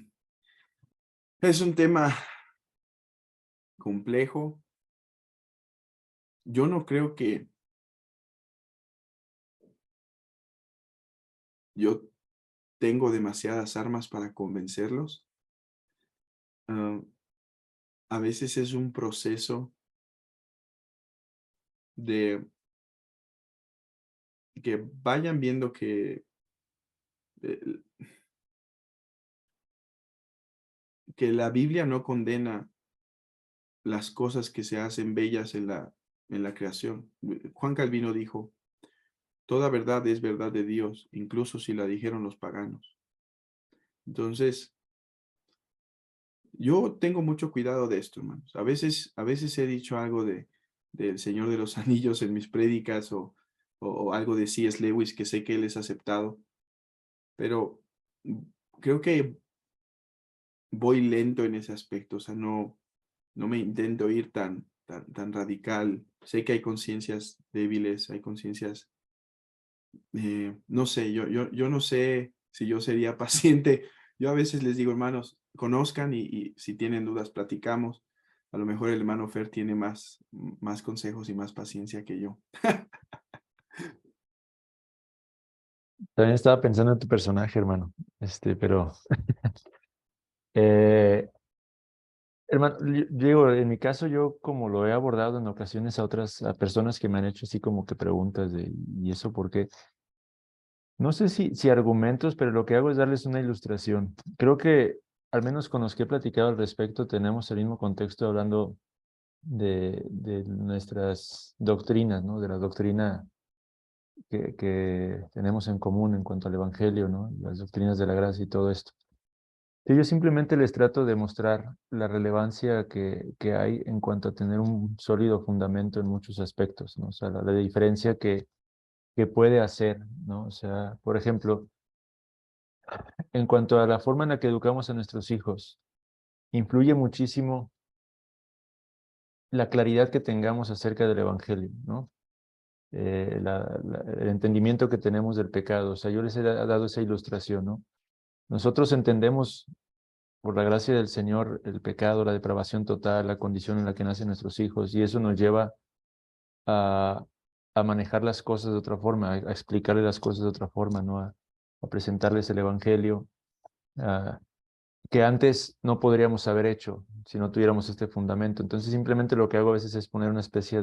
[SPEAKER 1] es un tema complejo. Yo no creo que yo tengo demasiadas armas para convencerlos. Ah, a veces es un proceso de que vayan viendo eh, que la Biblia no condena las cosas que se hacen bellas en la creación. Juan Calvino dijo, toda verdad es verdad de Dios, incluso si la dijeron los paganos. Entonces, yo tengo mucho cuidado de esto, hermanos. A veces he dicho algo del Señor de los Anillos en mis prédicas o algo de C.S. Lewis que sé que él es aceptado, pero creo que voy lento en ese aspecto, o sea, no me intento ir tan radical. Sé que hay conciencias débiles, hay conciencias, no sé, yo no sé si yo sería paciente. Yo a veces les digo, hermanos, conozcan y si tienen dudas, platicamos. A lo mejor el hermano Fer tiene más consejos y más paciencia que yo.
[SPEAKER 2] También estaba pensando en tu personaje, hermano. Pero eh, hermano, yo digo, en mi caso, yo como lo he abordado en ocasiones a personas que me han hecho así como que preguntas de, ¿y eso por qué? No sé si argumentos, pero lo que hago es darles una ilustración. Creo que, al menos con los que he platicado al respecto, tenemos el mismo contexto hablando de nuestras doctrinas, ¿no? De la doctrina que tenemos en común en cuanto al Evangelio, ¿no? Las doctrinas de la gracia y todo esto. Sí, yo simplemente les trato de mostrar la relevancia que hay en cuanto a tener un sólido fundamento en muchos aspectos, ¿no? O sea, la diferencia que que puede hacer, ¿no? O sea, por ejemplo, en cuanto a la forma en la que educamos a nuestros hijos, influye muchísimo la claridad que tengamos acerca del Evangelio, ¿no? El entendimiento que tenemos del pecado. O sea, yo les he dado esa ilustración, ¿no? Nosotros entendemos, por la gracia del Señor, el pecado, la depravación total, la condición en la que nacen nuestros hijos, y eso nos lleva a, a manejar las cosas de otra forma, a explicarles las cosas de otra forma, ¿no? A presentarles el Evangelio, que antes no podríamos haber hecho si no tuviéramos este fundamento. Entonces simplemente lo que hago a veces es poner una especie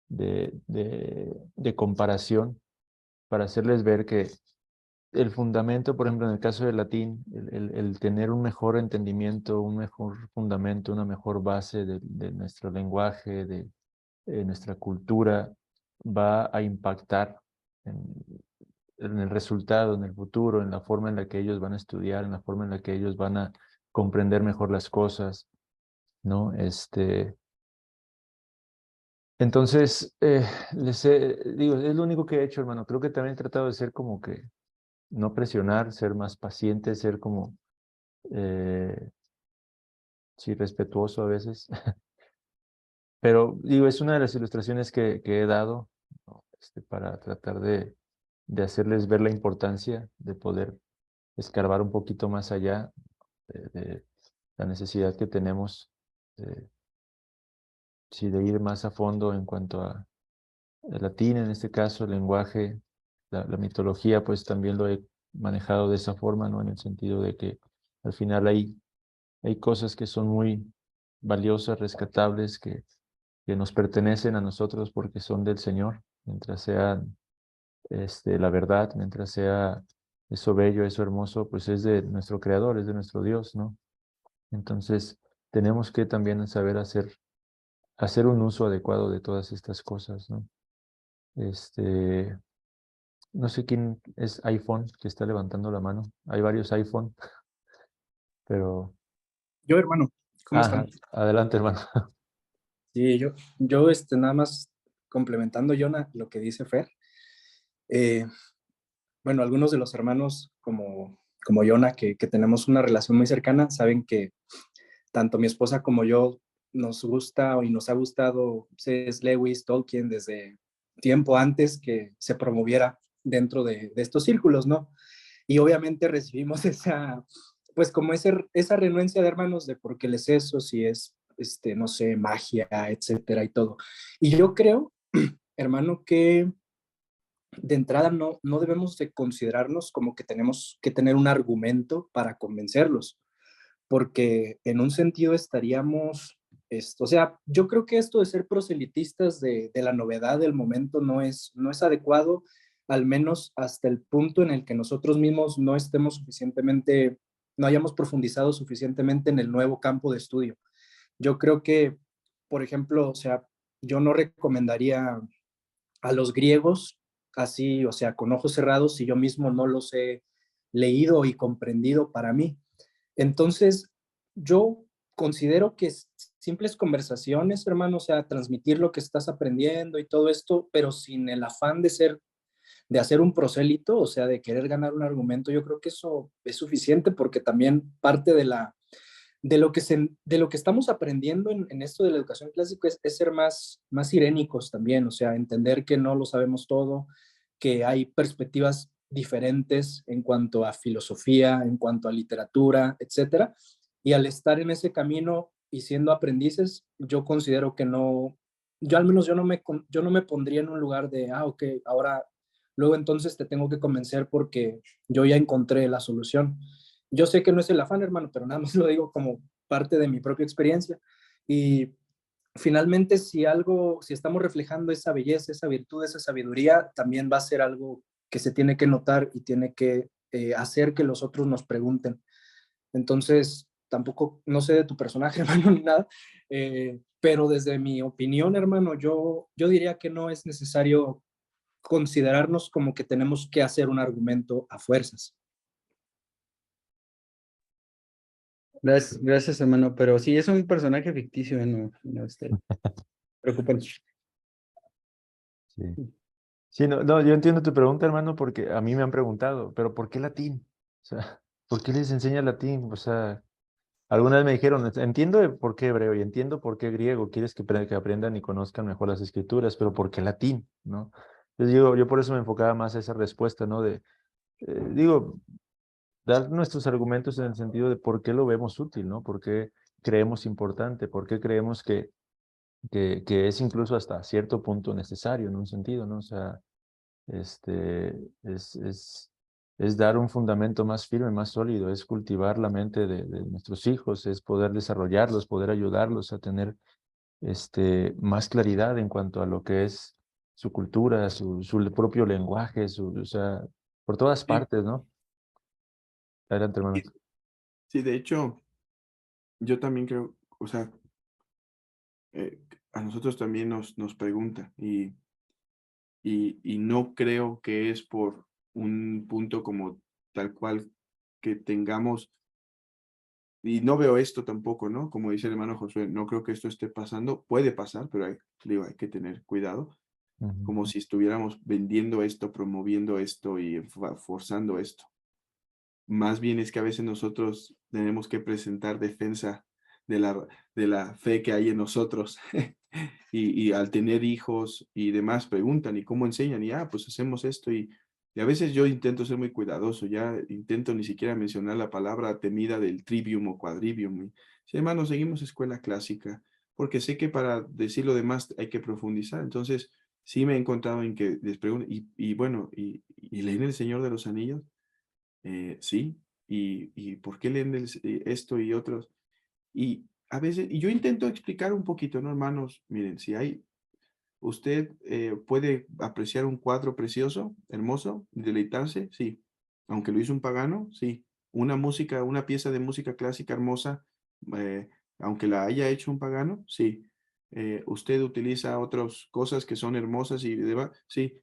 [SPEAKER 2] de comparación para hacerles ver que el fundamento, por ejemplo, en el caso del latín, el tener un mejor entendimiento, un mejor fundamento, una mejor base de nuestro lenguaje, de nuestra cultura, va a impactar en, en el resultado, en el futuro, en la forma en la que ellos van a estudiar, en la forma en la que ellos van a comprender mejor las cosas, ¿no? Entonces, digo, es lo único que he hecho, hermano. Creo que también he tratado de ser como que no presionar, ser más paciente, ser como, sí, respetuoso a veces. Pero digo, es una de las ilustraciones que he dado, ¿no? Para tratar de hacerles ver la importancia de poder escarbar un poquito más allá de la necesidad que tenemos, sí, de ir más a fondo en cuanto a el latín, en este caso, el lenguaje, la mitología, pues también lo he manejado de esa forma, ¿no? En el sentido de que al final hay cosas que son muy valiosas, rescatables, que nos pertenecen a nosotros porque son del Señor, mientras sean la verdad, mientras sea eso bello, eso hermoso, pues es de nuestro Creador, es de nuestro Dios, ¿no? Entonces, tenemos que también saber hacer un uso adecuado de todas estas cosas, ¿no? No sé quién es iPhone que está levantando la mano. Hay varios iPhone, pero...
[SPEAKER 5] Yo, hermano, ¿cómo
[SPEAKER 2] Ajá,
[SPEAKER 5] están?
[SPEAKER 2] adelante, hermano.
[SPEAKER 5] Sí, nada más complementando, Jonah, lo que dice Fer. Eh, bueno, algunos de los hermanos como Jonah, que tenemos una relación muy cercana, saben que tanto mi esposa como yo nos gusta y nos ha gustado C.S. Lewis, Tolkien, desde tiempo antes que se promoviera dentro de estos círculos, ¿no? Y obviamente recibimos pues como esa renuencia de hermanos de por qué les eso, si es, no sé, magia, etcétera y todo. Y yo creo, hermano, que de entrada no debemos de considerarnos como que tenemos que tener un argumento para convencerlos, porque en un sentido estaríamos, o sea, yo creo que esto de ser proselitistas de la novedad del momento no es adecuado, al menos hasta el punto en el que nosotros mismos no hayamos profundizado suficientemente en el nuevo campo de estudio. Yo creo que, por ejemplo, o sea, yo no recomendaría a los griegos así, o sea, con ojos cerrados, si yo mismo no los he leído y comprendido para mí. Entonces, yo considero que simples conversaciones, hermano, o sea, transmitir lo que estás aprendiendo y todo esto, pero sin el afán de hacer un prosélito, o sea, de querer ganar un argumento, yo creo que eso es suficiente porque también parte de lo que estamos aprendiendo en esto de la educación clásica es ser más irénicos también, o sea, entender que no lo sabemos todo, que hay perspectivas diferentes en cuanto a filosofía, en cuanto a literatura, etcétera. Y al estar en ese camino y siendo aprendices, yo considero que yo al menos yo no me pondría en un lugar de, ok, ahora, luego entonces te tengo que convencer porque yo ya encontré la solución. Yo sé que no es el afán, hermano, pero nada más lo digo como parte de mi propia experiencia. Y finalmente, si estamos reflejando esa belleza, esa virtud, esa sabiduría, también va a ser algo que se tiene que notar y tiene que hacer que los otros nos pregunten. Entonces, tampoco, no sé de tu personaje, hermano, ni nada, pero desde mi opinión, hermano, yo diría que no es necesario considerarnos como que tenemos que hacer un argumento a fuerzas.
[SPEAKER 4] Gracias, hermano. Pero sí, es un personaje ficticio, no preocupen.
[SPEAKER 2] Sí. Sí, no, yo entiendo tu pregunta, hermano, porque a mí me han preguntado, pero ¿por qué latín? O sea, ¿por qué les enseña latín? O sea, alguna vez me dijeron, entiendo de por qué hebreo y entiendo por qué griego, quieres que aprendan y conozcan mejor las escrituras, pero ¿por qué latín? ¿No? Entonces yo por eso me enfocaba más a esa respuesta, ¿no? Digo, dar nuestros argumentos en el sentido de por qué lo vemos útil, ¿no? ¿Por qué creemos importante? ¿Por qué creemos que es incluso hasta cierto punto necesario en un sentido, ¿no? O sea, este, es, es, es dar un fundamento más firme, más sólido, es cultivar la mente de nuestros hijos, es poder desarrollarlos, poder ayudarlos a tener más claridad en cuanto a lo que es su cultura, su propio lenguaje, o sea, por todas
[SPEAKER 1] Sí,
[SPEAKER 2] partes, ¿no? Adelante, hermano.
[SPEAKER 1] sí, sí, de hecho, yo también creo, o sea, a nosotros también nos pregunta y no creo que es por un punto como tal cual que tengamos, y no veo esto tampoco, ¿no? Como dice el hermano Josué, no creo que esto esté pasando, puede pasar, pero digo, hay que tener cuidado,
[SPEAKER 2] Ujú.
[SPEAKER 1] como si estuviéramos vendiendo esto, promoviendo esto y forzando esto. Más bien es que a veces nosotros tenemos que presentar defensa de la fe que hay en nosotros. Y al tener hijos y demás, preguntan, ¿y cómo enseñan? Y, pues hacemos esto. Y a veces yo intento ser muy cuidadoso, ya intento ni siquiera mencionar la palabra temida del trivium o quadrivium. Y, sí, hermano, seguimos escuela clásica, porque sé que para decir lo demás hay que profundizar. Entonces, sí me he encontrado en que les pregunto, y bueno, y leen El Señor de los Anillos. Sí, y ¿por qué leen esto y otros? Y a veces, y yo intento explicar un poquito, ¿no, hermanos? Miren, si hay, usted puede apreciar un cuadro precioso, hermoso, deleitarse, sí. Aunque lo hizo un pagano, sí. Una música, una pieza de música clásica hermosa, eh, aunque la haya hecho un pagano, sí. Usted utiliza otras cosas que son hermosas y demás, sí.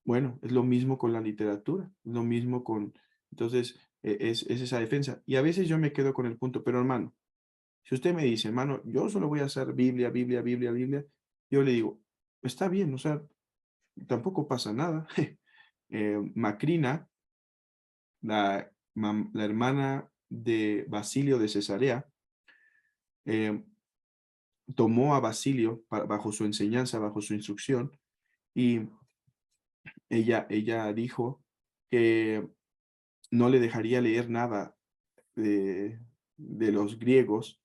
[SPEAKER 1] Bueno, es lo mismo con la literatura, es lo mismo con, entonces, es esa defensa. Y a veces yo me quedo con el punto, pero hermano, si usted me dice, hermano, yo solo voy a hacer Biblia, Biblia, Biblia, Biblia, yo le digo, está bien, o sea, tampoco pasa nada. Macrina, la hermana de Basilio de Cesarea, eh, tomó a Basilio bajo su enseñanza, bajo su instrucción, y ella dijo que no le dejaría leer nada de los griegos,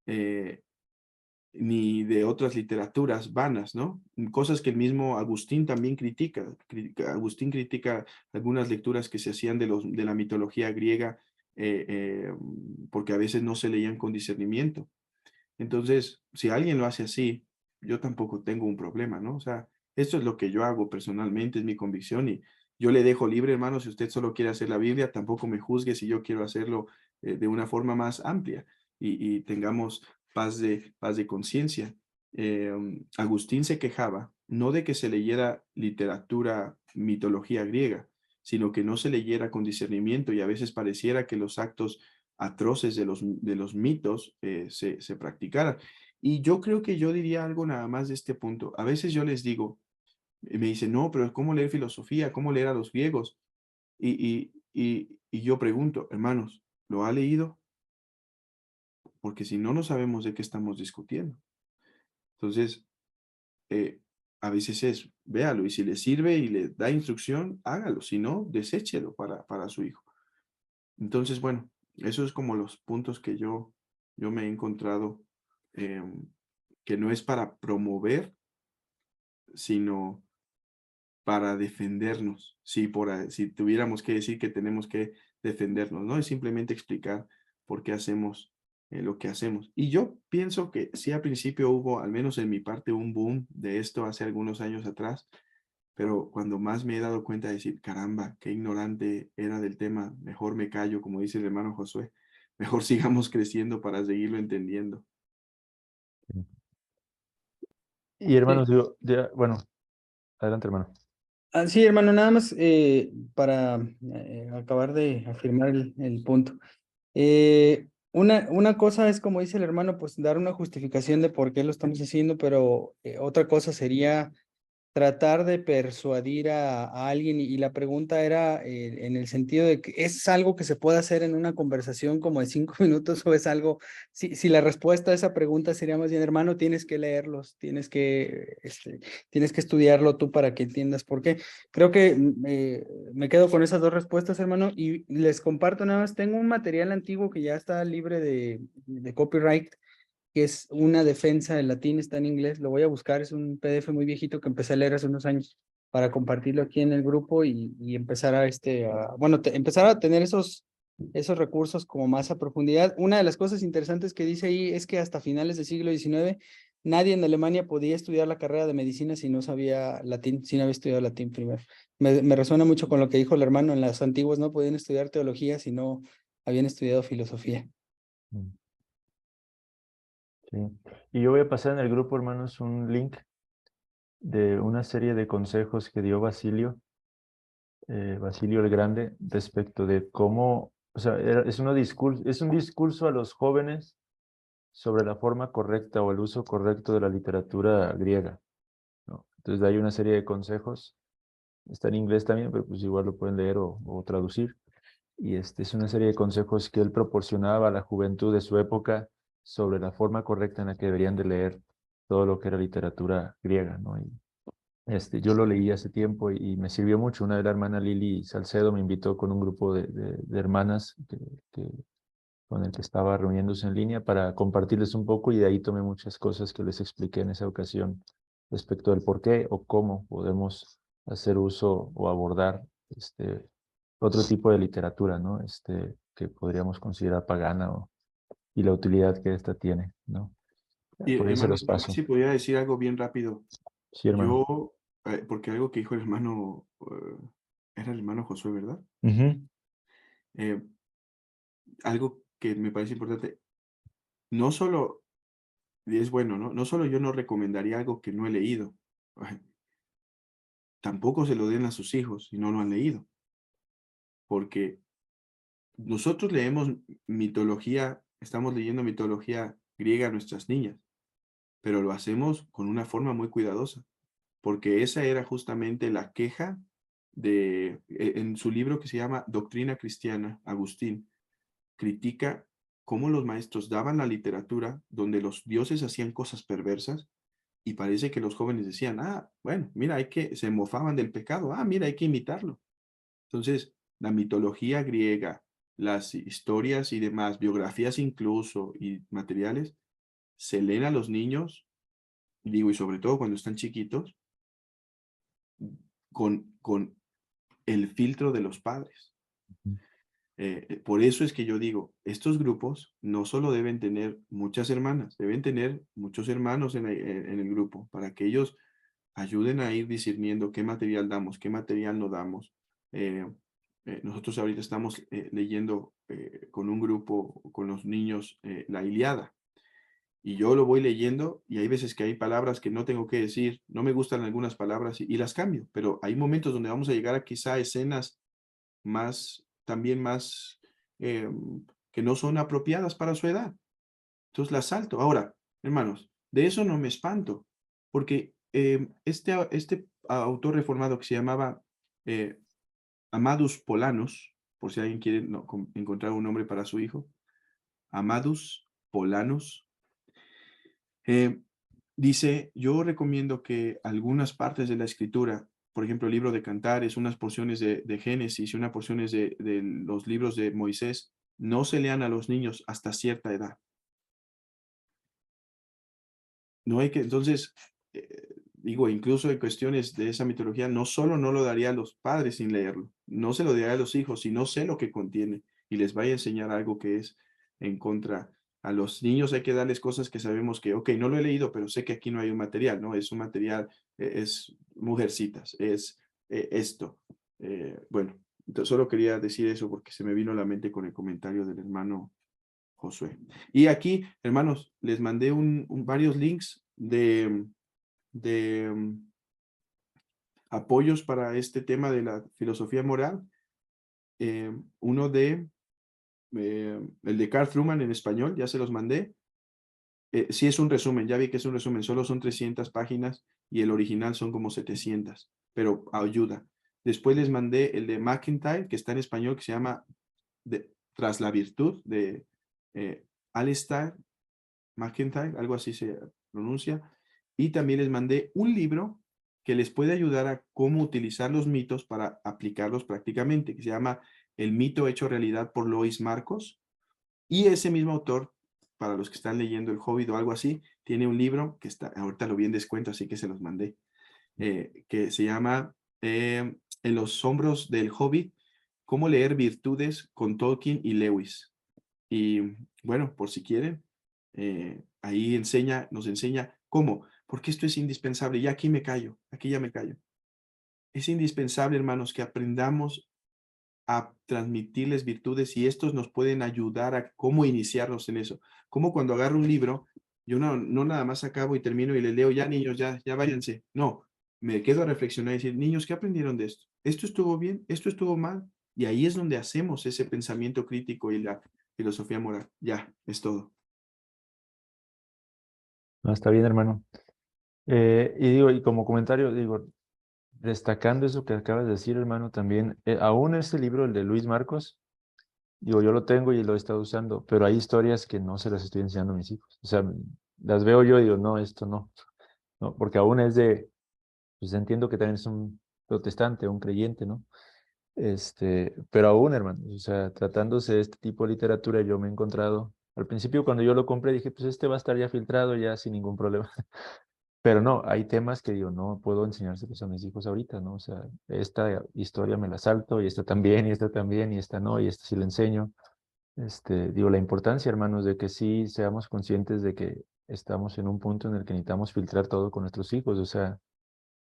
[SPEAKER 1] eh, ni de otras literaturas vanas, ¿no? Cosas que el mismo Agustín también critica. Agustín critica algunas lecturas que se hacían de la mitología griega, porque a veces no se leían con discernimiento. Entonces, si alguien lo hace así, yo tampoco tengo un problema, ¿no? O sea, esto es lo que yo hago personalmente, es mi convicción y yo le dejo libre, hermano, si usted solo quiere hacer la Biblia, tampoco me juzgue si yo quiero hacerlo de una forma más amplia y tengamos paz de conciencia. Agustín se quejaba no de que se leyera literatura, mitología griega, sino que no se leyera con discernimiento y a veces pareciera que los actos atroces de los mitos se practicaran. Y yo creo que yo diría algo nada más de este punto. A veces yo les digo, me dicen, no, pero ¿cómo leer filosofía? ¿Cómo leer a los griegos? Y yo pregunto, hermanos, ¿lo ha leído? Porque si no, no sabemos de qué estamos discutiendo. Entonces, eh, a veces es, véalo, y si le sirve y le da instrucción, hágalo, si no, deséchelo para su hijo. Entonces, bueno, eso es como los puntos que yo me he encontrado, que no es para promover, sino para defendernos. Si tuviéramos que decir que tenemos que defendernos, no es simplemente explicar por qué hacemos lo que hacemos. Y yo pienso que sí, al principio hubo, al menos en mi parte, un boom de esto hace algunos años atrás, pero cuando más me he dado cuenta de decir, caramba, qué ignorante era del tema, mejor me callo, como dice el hermano Josué, mejor sigamos creciendo para seguirlo entendiendo.
[SPEAKER 2] Y
[SPEAKER 4] Sí.
[SPEAKER 2] hermanos, bueno, adelante, hermano.
[SPEAKER 4] Sí, hermano, nada más para acabar de afirmar el punto. Una cosa es, como dice el hermano, pues dar una justificación de por qué lo estamos haciendo, pero otra cosa sería tratar de persuadir a alguien y la pregunta era en el sentido de que ¿es algo que se puede hacer en una conversación como de 5 minutos o es algo, si la respuesta a esa pregunta sería más bien, hermano, tienes que leerlos, tienes que estudiarlo tú para que entiendas por qué? Creo que me quedo con esas dos respuestas, hermano, y les comparto nada más, tengo un material antiguo que ya está libre de copyright, que es una defensa del latín, está en inglés, lo voy a buscar, es un PDF muy viejito que empecé a leer hace unos años para compartirlo aquí en el grupo y empezar empezar a tener esos recursos como más a profundidad. Una de las cosas interesantes que dice ahí es que hasta finales del siglo XIX nadie en Alemania podía estudiar la carrera de medicina si no sabía latín, si no había estudiado latín primero. Me resuena mucho con lo que dijo el hermano, en las antiguas no podían estudiar teología si no habían estudiado filosofía.
[SPEAKER 2] Sí. Y yo voy a pasar en el grupo, hermanos, un link de una serie de consejos que dio Basilio el Grande, respecto de cómo, o sea, es un discurso a los jóvenes sobre la forma correcta o el uso correcto de la literatura griega, ¿no? Entonces hay una serie de consejos, está en inglés también, pero pues igual lo pueden leer o traducir. Y es una serie de consejos que él proporcionaba a la juventud de su época sobre la forma correcta en la que deberían de leer todo lo que era literatura griega, ¿no? Y yo lo leí hace tiempo y me sirvió mucho. Una de la hermana Lili Salcedo me invitó con un grupo de hermanas con el que estaba reuniéndose en línea para compartirles un poco, y de ahí tomé muchas cosas que les expliqué en esa ocasión respecto del por qué o cómo podemos hacer uso o abordar otro tipo de literatura, ¿no? Que podríamos considerar pagana y la utilidad que esta tiene, ¿no?
[SPEAKER 1] Y
[SPEAKER 2] Por ahí se
[SPEAKER 1] hermano,
[SPEAKER 2] los
[SPEAKER 1] también
[SPEAKER 2] paso.
[SPEAKER 1] si podría decir algo bien rápido.
[SPEAKER 2] Sí, hermano.
[SPEAKER 1] Yo, porque algo que dijo el hermano, era el hermano Josué, ¿verdad?
[SPEAKER 2] Ujú.
[SPEAKER 1] Eh, Algo que me parece importante, no solo, y es bueno, ¿no? No solo yo no recomendaría algo que no he leído, tampoco se lo den a sus hijos si no lo han leído, porque nosotros leemos mitología, estamos leyendo mitología griega a nuestras niñas, pero lo hacemos con una forma muy cuidadosa, porque esa era justamente la queja en su libro que se llama Doctrina Cristiana, Agustín critica cómo los maestros daban la literatura donde los dioses hacían cosas perversas y parece que los jóvenes decían, bueno, mira, se mofaban del pecado, mira, hay que imitarlo. Entonces, la mitología griega, las historias y demás, biografías incluso y materiales, se leen a los niños, digo, y sobre todo cuando están chiquitos, con el filtro de los padres. Por eso es que yo digo, estos grupos no solo deben tener muchas hermanas, deben tener muchos hermanos en el grupo, para que ellos ayuden a ir discerniendo qué material damos, qué material no damos. Nosotros ahorita estamos leyendo con un grupo, con los niños, la Ilíada. Y yo lo voy leyendo y hay veces que hay palabras que no tengo que decir, no me gustan algunas palabras y las cambio, pero hay momentos donde vamos a llegar a quizá escenas también más, que no son apropiadas para su edad. Entonces las salto. Ahora, hermanos, de eso no me espanto, porque este autor reformado que se llamaba Amadus Polanos, por si alguien quiere encontrar un nombre para su hijo, Amadus Polanos, dice, yo recomiendo que algunas partes de la escritura, por ejemplo, el libro de Cantares, unas porciones de Génesis y unas porciones de los libros de Moisés, no se lean a los niños hasta cierta edad. No hay que, entonces, digo, incluso en cuestiones de esa mitología, no solo no lo daría a los padres sin leerlo, no se lo daría a los hijos si no sé lo que contiene y les vaya a enseñar algo que es en contra. A los niños hay que darles cosas que sabemos que, ok, no lo he leído, pero sé que aquí no hay un material, ¿no? Es un material, es Mujercitas, es esto. Bueno, entonces solo quería decir eso porque se me vino a la mente con el comentario del hermano Josué. Y aquí, hermanos, les mandé varios links de apoyos para este tema de la filosofía moral. Uno el de Carl Trueman en español, ya se los mandé. Sí es un resumen, ya vi que es un resumen, solo son 300 páginas y el original son como 700, pero ayuda. Después les mandé el de McIntyre, que está en español, que se llama Tras la Virtud, de Alistair McIntyre, algo así se pronuncia. Y también les mandé un libro que les puede ayudar a cómo utilizar los mitos para aplicarlos prácticamente, que se llama El mito hecho realidad por Lois Marcos. Y ese mismo autor, para los que están leyendo El Hobbit o algo así, tiene un libro que está, ahorita lo vi en descuento, así que se los mandé, que se llama En los hombros del Hobbit, cómo leer virtudes con Tolkien y Lewis. Y bueno, por si quieren, ahí nos enseña cómo, porque esto es indispensable. Y aquí me callo, aquí ya me callo. Es indispensable, hermanos, que aprendamos a transmitirles virtudes y estos nos pueden ayudar a cómo iniciarnos en eso. Como cuando agarro un libro, yo no nada más acabo y termino y les leo, ya niños, ya váyanse. No, me quedo a reflexionar y decir, niños, ¿qué aprendieron de esto? ¿Esto estuvo bien? ¿Esto estuvo mal? Y ahí es donde hacemos ese pensamiento crítico y la filosofía moral. Ya, es todo.
[SPEAKER 2] No, está bien, hermano. Y digo, y como comentario, digo, destacando eso que acabas de decir, hermano, también, aún este libro, el de Luis Marcos, digo, yo lo tengo y lo he estado usando, pero hay historias que no se las estoy enseñando a mis hijos. O sea, las veo yo y digo, no, esto no, no, porque aún es de, pues entiendo que también es un protestante, un creyente, ¿no? Pero aún, hermano, o sea, tratándose de este tipo de literatura, yo me he encontrado, al principio cuando yo lo compré dije, pues este va a estar ya filtrado, ya sin ningún problema. Pero no, hay temas que digo, no puedo enseñárselos a mis hijos ahorita, ¿no? O sea, esta historia me la salto, y esta también, y esta no, y esta sí la enseño. Digo, la importancia, hermanos, de que sí seamos conscientes de que estamos en un punto en el que necesitamos filtrar todo con nuestros hijos. O sea,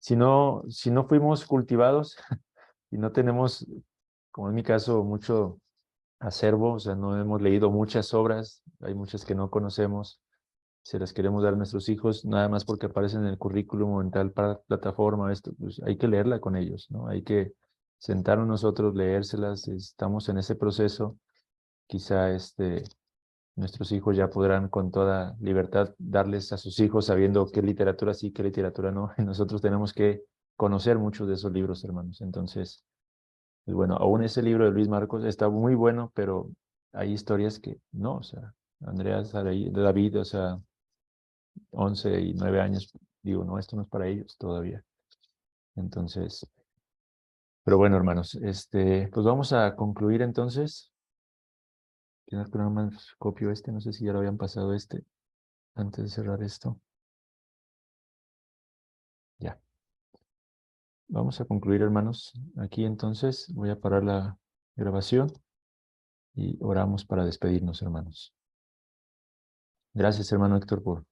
[SPEAKER 2] si no fuimos cultivados y no tenemos, como en mi caso, mucho acervo, o sea, no hemos leído muchas obras, hay muchas que no conocemos, se las queremos dar a nuestros hijos, nada más porque aparecen en el currículum o en tal plataforma, esto, pues hay que leerla con ellos, ¿no? Hay que sentarnos nosotros, leérselas, estamos en ese proceso, quizá nuestros hijos ya podrán con toda libertad darles a sus hijos sabiendo qué literatura sí, qué literatura no, y nosotros tenemos que conocer muchos de esos libros, hermanos. Entonces, pues bueno, aún ese libro de Luis Marcos está muy bueno, pero hay historias que no, o sea, Andrea, David, o sea, 11 y 9 años, digo, no, esto no es para ellos todavía. Entonces, pero bueno, hermanos, pues vamos a concluir entonces. Tienes que nada más copio no sé si ya lo habían pasado antes de cerrar esto. Ya. Vamos a concluir, hermanos. Aquí entonces voy a parar la grabación y oramos para despedirnos, hermanos. Gracias, hermano Héctor, por